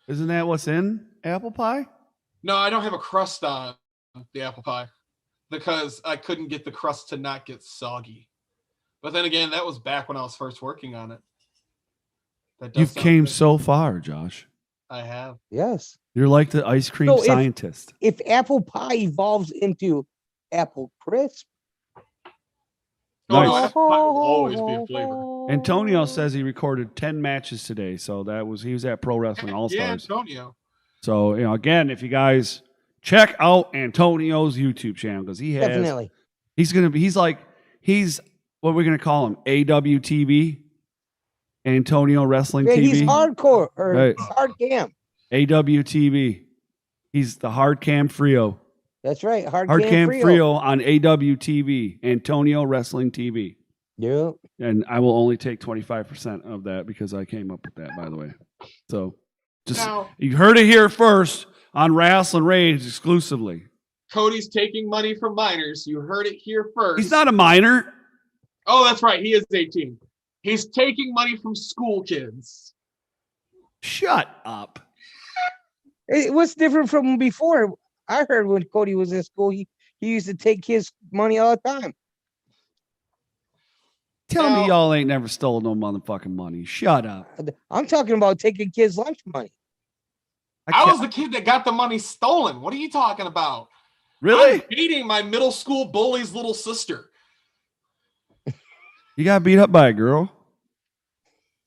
Isn't that what's in apple pie? No, I don't have a crust on the apple pie because I couldn't get the crust to not get soggy. But then again, that was back when I was first working on it. You've came so far, Josh. I have. Yes. You're like the ice cream scientist. If apple pie evolves into apple crisp. Nice. Apple pie will always be a flavor. Antonio says he recorded 10 matches today, so he was at Pro Wrestling All Stars. Yeah, Antonio. So again, if you guys check out Antonio's YouTube channel because he has definitely. He's what we're gonna call him, AWTV. Antonio Wrestling TV. He's hardcore or hard cam. AWTV. He's the hard cam Frio. That's right. Hard cam Frio on AWTV. Antonio Wrestling TV. Yep. And I will only take 25% of that because I came up with that, by the way. So you heard it here first on Rasslin Rage exclusively. Cody's taking money from minors. You heard it here first. He's not a minor. Oh, that's right. He is 18. He's taking money from school kids. Shut up. What's different from before? I heard when Cody was in school, he used to take his money all the time. Tell me y'all ain't never stole no motherfucking money. Shut up. I'm talking about taking kids' lunch money. I was the kid that got the money stolen. What are you talking about? Really? I'm dating my middle school bully's little sister. You got beat up by a girl?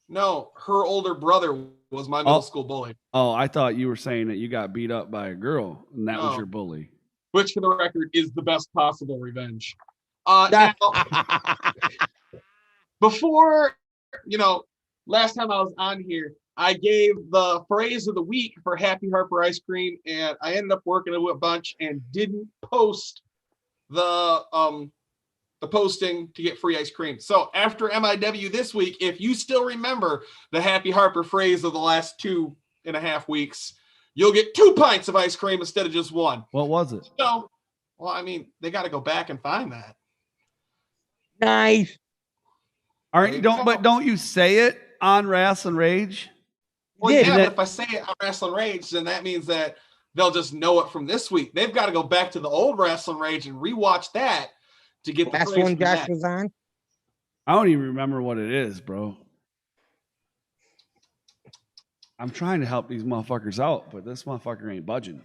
No, her older brother was my middle school bully. Oh, I thought you were saying that you got beat up by a girl and that was your bully. Which, for the record, is the best possible revenge. Now, before, last time I was on here, I gave the phrase of the week for Happy Harper Ice Cream, and I ended up working a bunch and didn't post the posting to get free ice cream. So after MIW this week, if you still remember the Happy Harper phrase of the last 2.5 weeks, you'll get 2 pints of ice cream instead of just one. What was it? So, well, I mean, they got to go back and find that. Nice. Don't you say it on Rasslin Rage? Well, yeah, but if I say it on Rasslin Rage, then that means that they'll just know it from this week. They've got to go back to the old Rasslin Rage and rewatch that to get the last one Josh was on. I don't even remember what it is, bro. I'm trying to help these motherfuckers out, but this motherfucker ain't budging.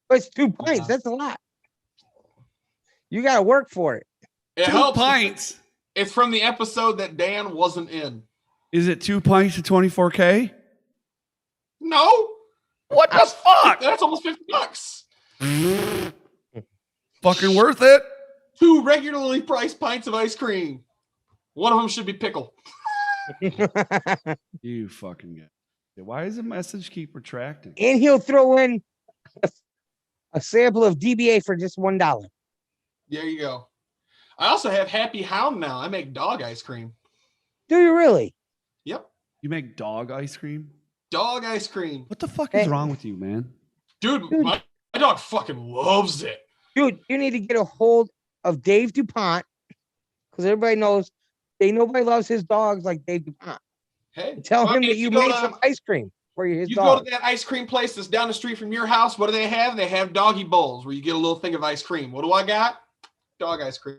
But it's 2 pints. That's a lot. You got to work for it. It 2 helps. pints. It's from the episode that Dan wasn't in. Is it 2 pints to 24K? No. What the fuck? That's almost $50. Fucking worth it. 2 regularly priced pints of ice cream. One of them should be pickle. You fucking get. Why does the message keep retracting? And he'll throw in a sample of DBA for just $1. There you go. I also have Happy Hound now. I make dog ice cream. Do you really? Yep. You make dog ice cream? Dog ice cream. What the fuck is wrong with you, man? Dude, my dog fucking loves it. Dude, you need to get a hold of Dave DuPont because everybody knows nobody loves his dogs like Dave DuPont. Hey, tell him that you made some ice cream for his dog. Go to that ice cream place that's down the street from your house. What do they have? They have doggy bowls where you get a little thing of ice cream. What do I got? Dog ice cream.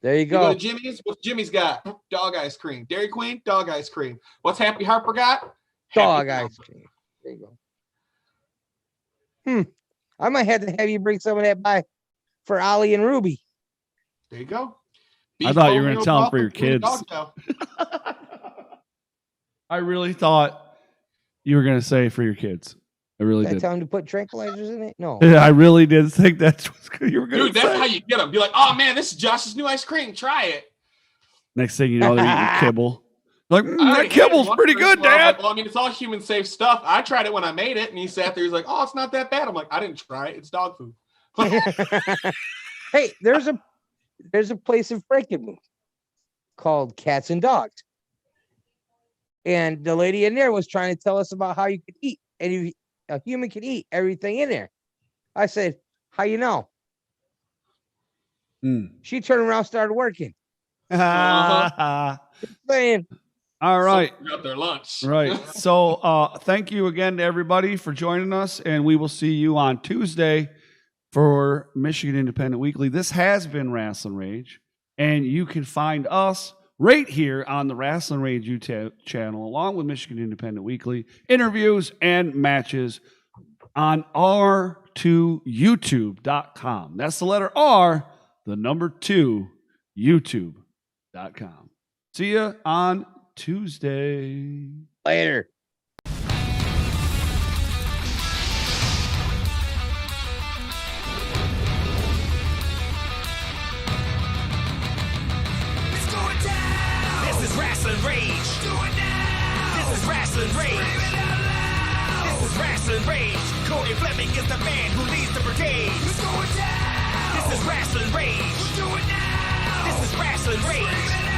There you go. You go to Jimmy's. What's Jimmy's got? Dog ice cream. Dairy Queen, dog ice cream. What's Happy Harper got? Dog ice cream. There you go. I might have to have you bring some of that by for Ollie and Ruby. There you go. I thought you were going to tell them for your kids. I really thought you were going to say for your kids. I really did. Tell them to put tranquilizers in it? No. I really did think that's what you were going to say. Dude, that's how you get them. Be like, oh man, this is Josh's new ice cream. Try it. Next thing you know, they're eating kibble. Like, that kibble's pretty good, Dad. Well, I mean, it's all human safe stuff. I tried it when I made it, and he sat there. He's like, oh, it's not that bad. I'm like, I didn't try it. It's dog food. Hey, there's a place in Frankenmuth called Cats and Dogs. And the lady in there was trying to tell us about how you could eat. And a human can eat everything in there. I said, how you know? She turned around and started working. Saying. All right. So got their lunch. Right. So thank you again to everybody for joining us. And we will see you on Tuesday for Michigan Independent Weekly. This has been Rasslin Rage. And you can find us right here on the Rasslin Rage YouTube channel, along with Michigan Independent Weekly, interviews and matches on r2youtube.com. That's the letter R, the number 2, youtube.com. See you on Tuesday. Later. This is Rasslin Rage. Do it now. This is Rasslin Rage. Scream it out loud. This is Rasslin Rage. Cody Fleming is the man who leads the brigade. It's going down. This is Rasslin Rage. Do it now. This is Rasslin Rage.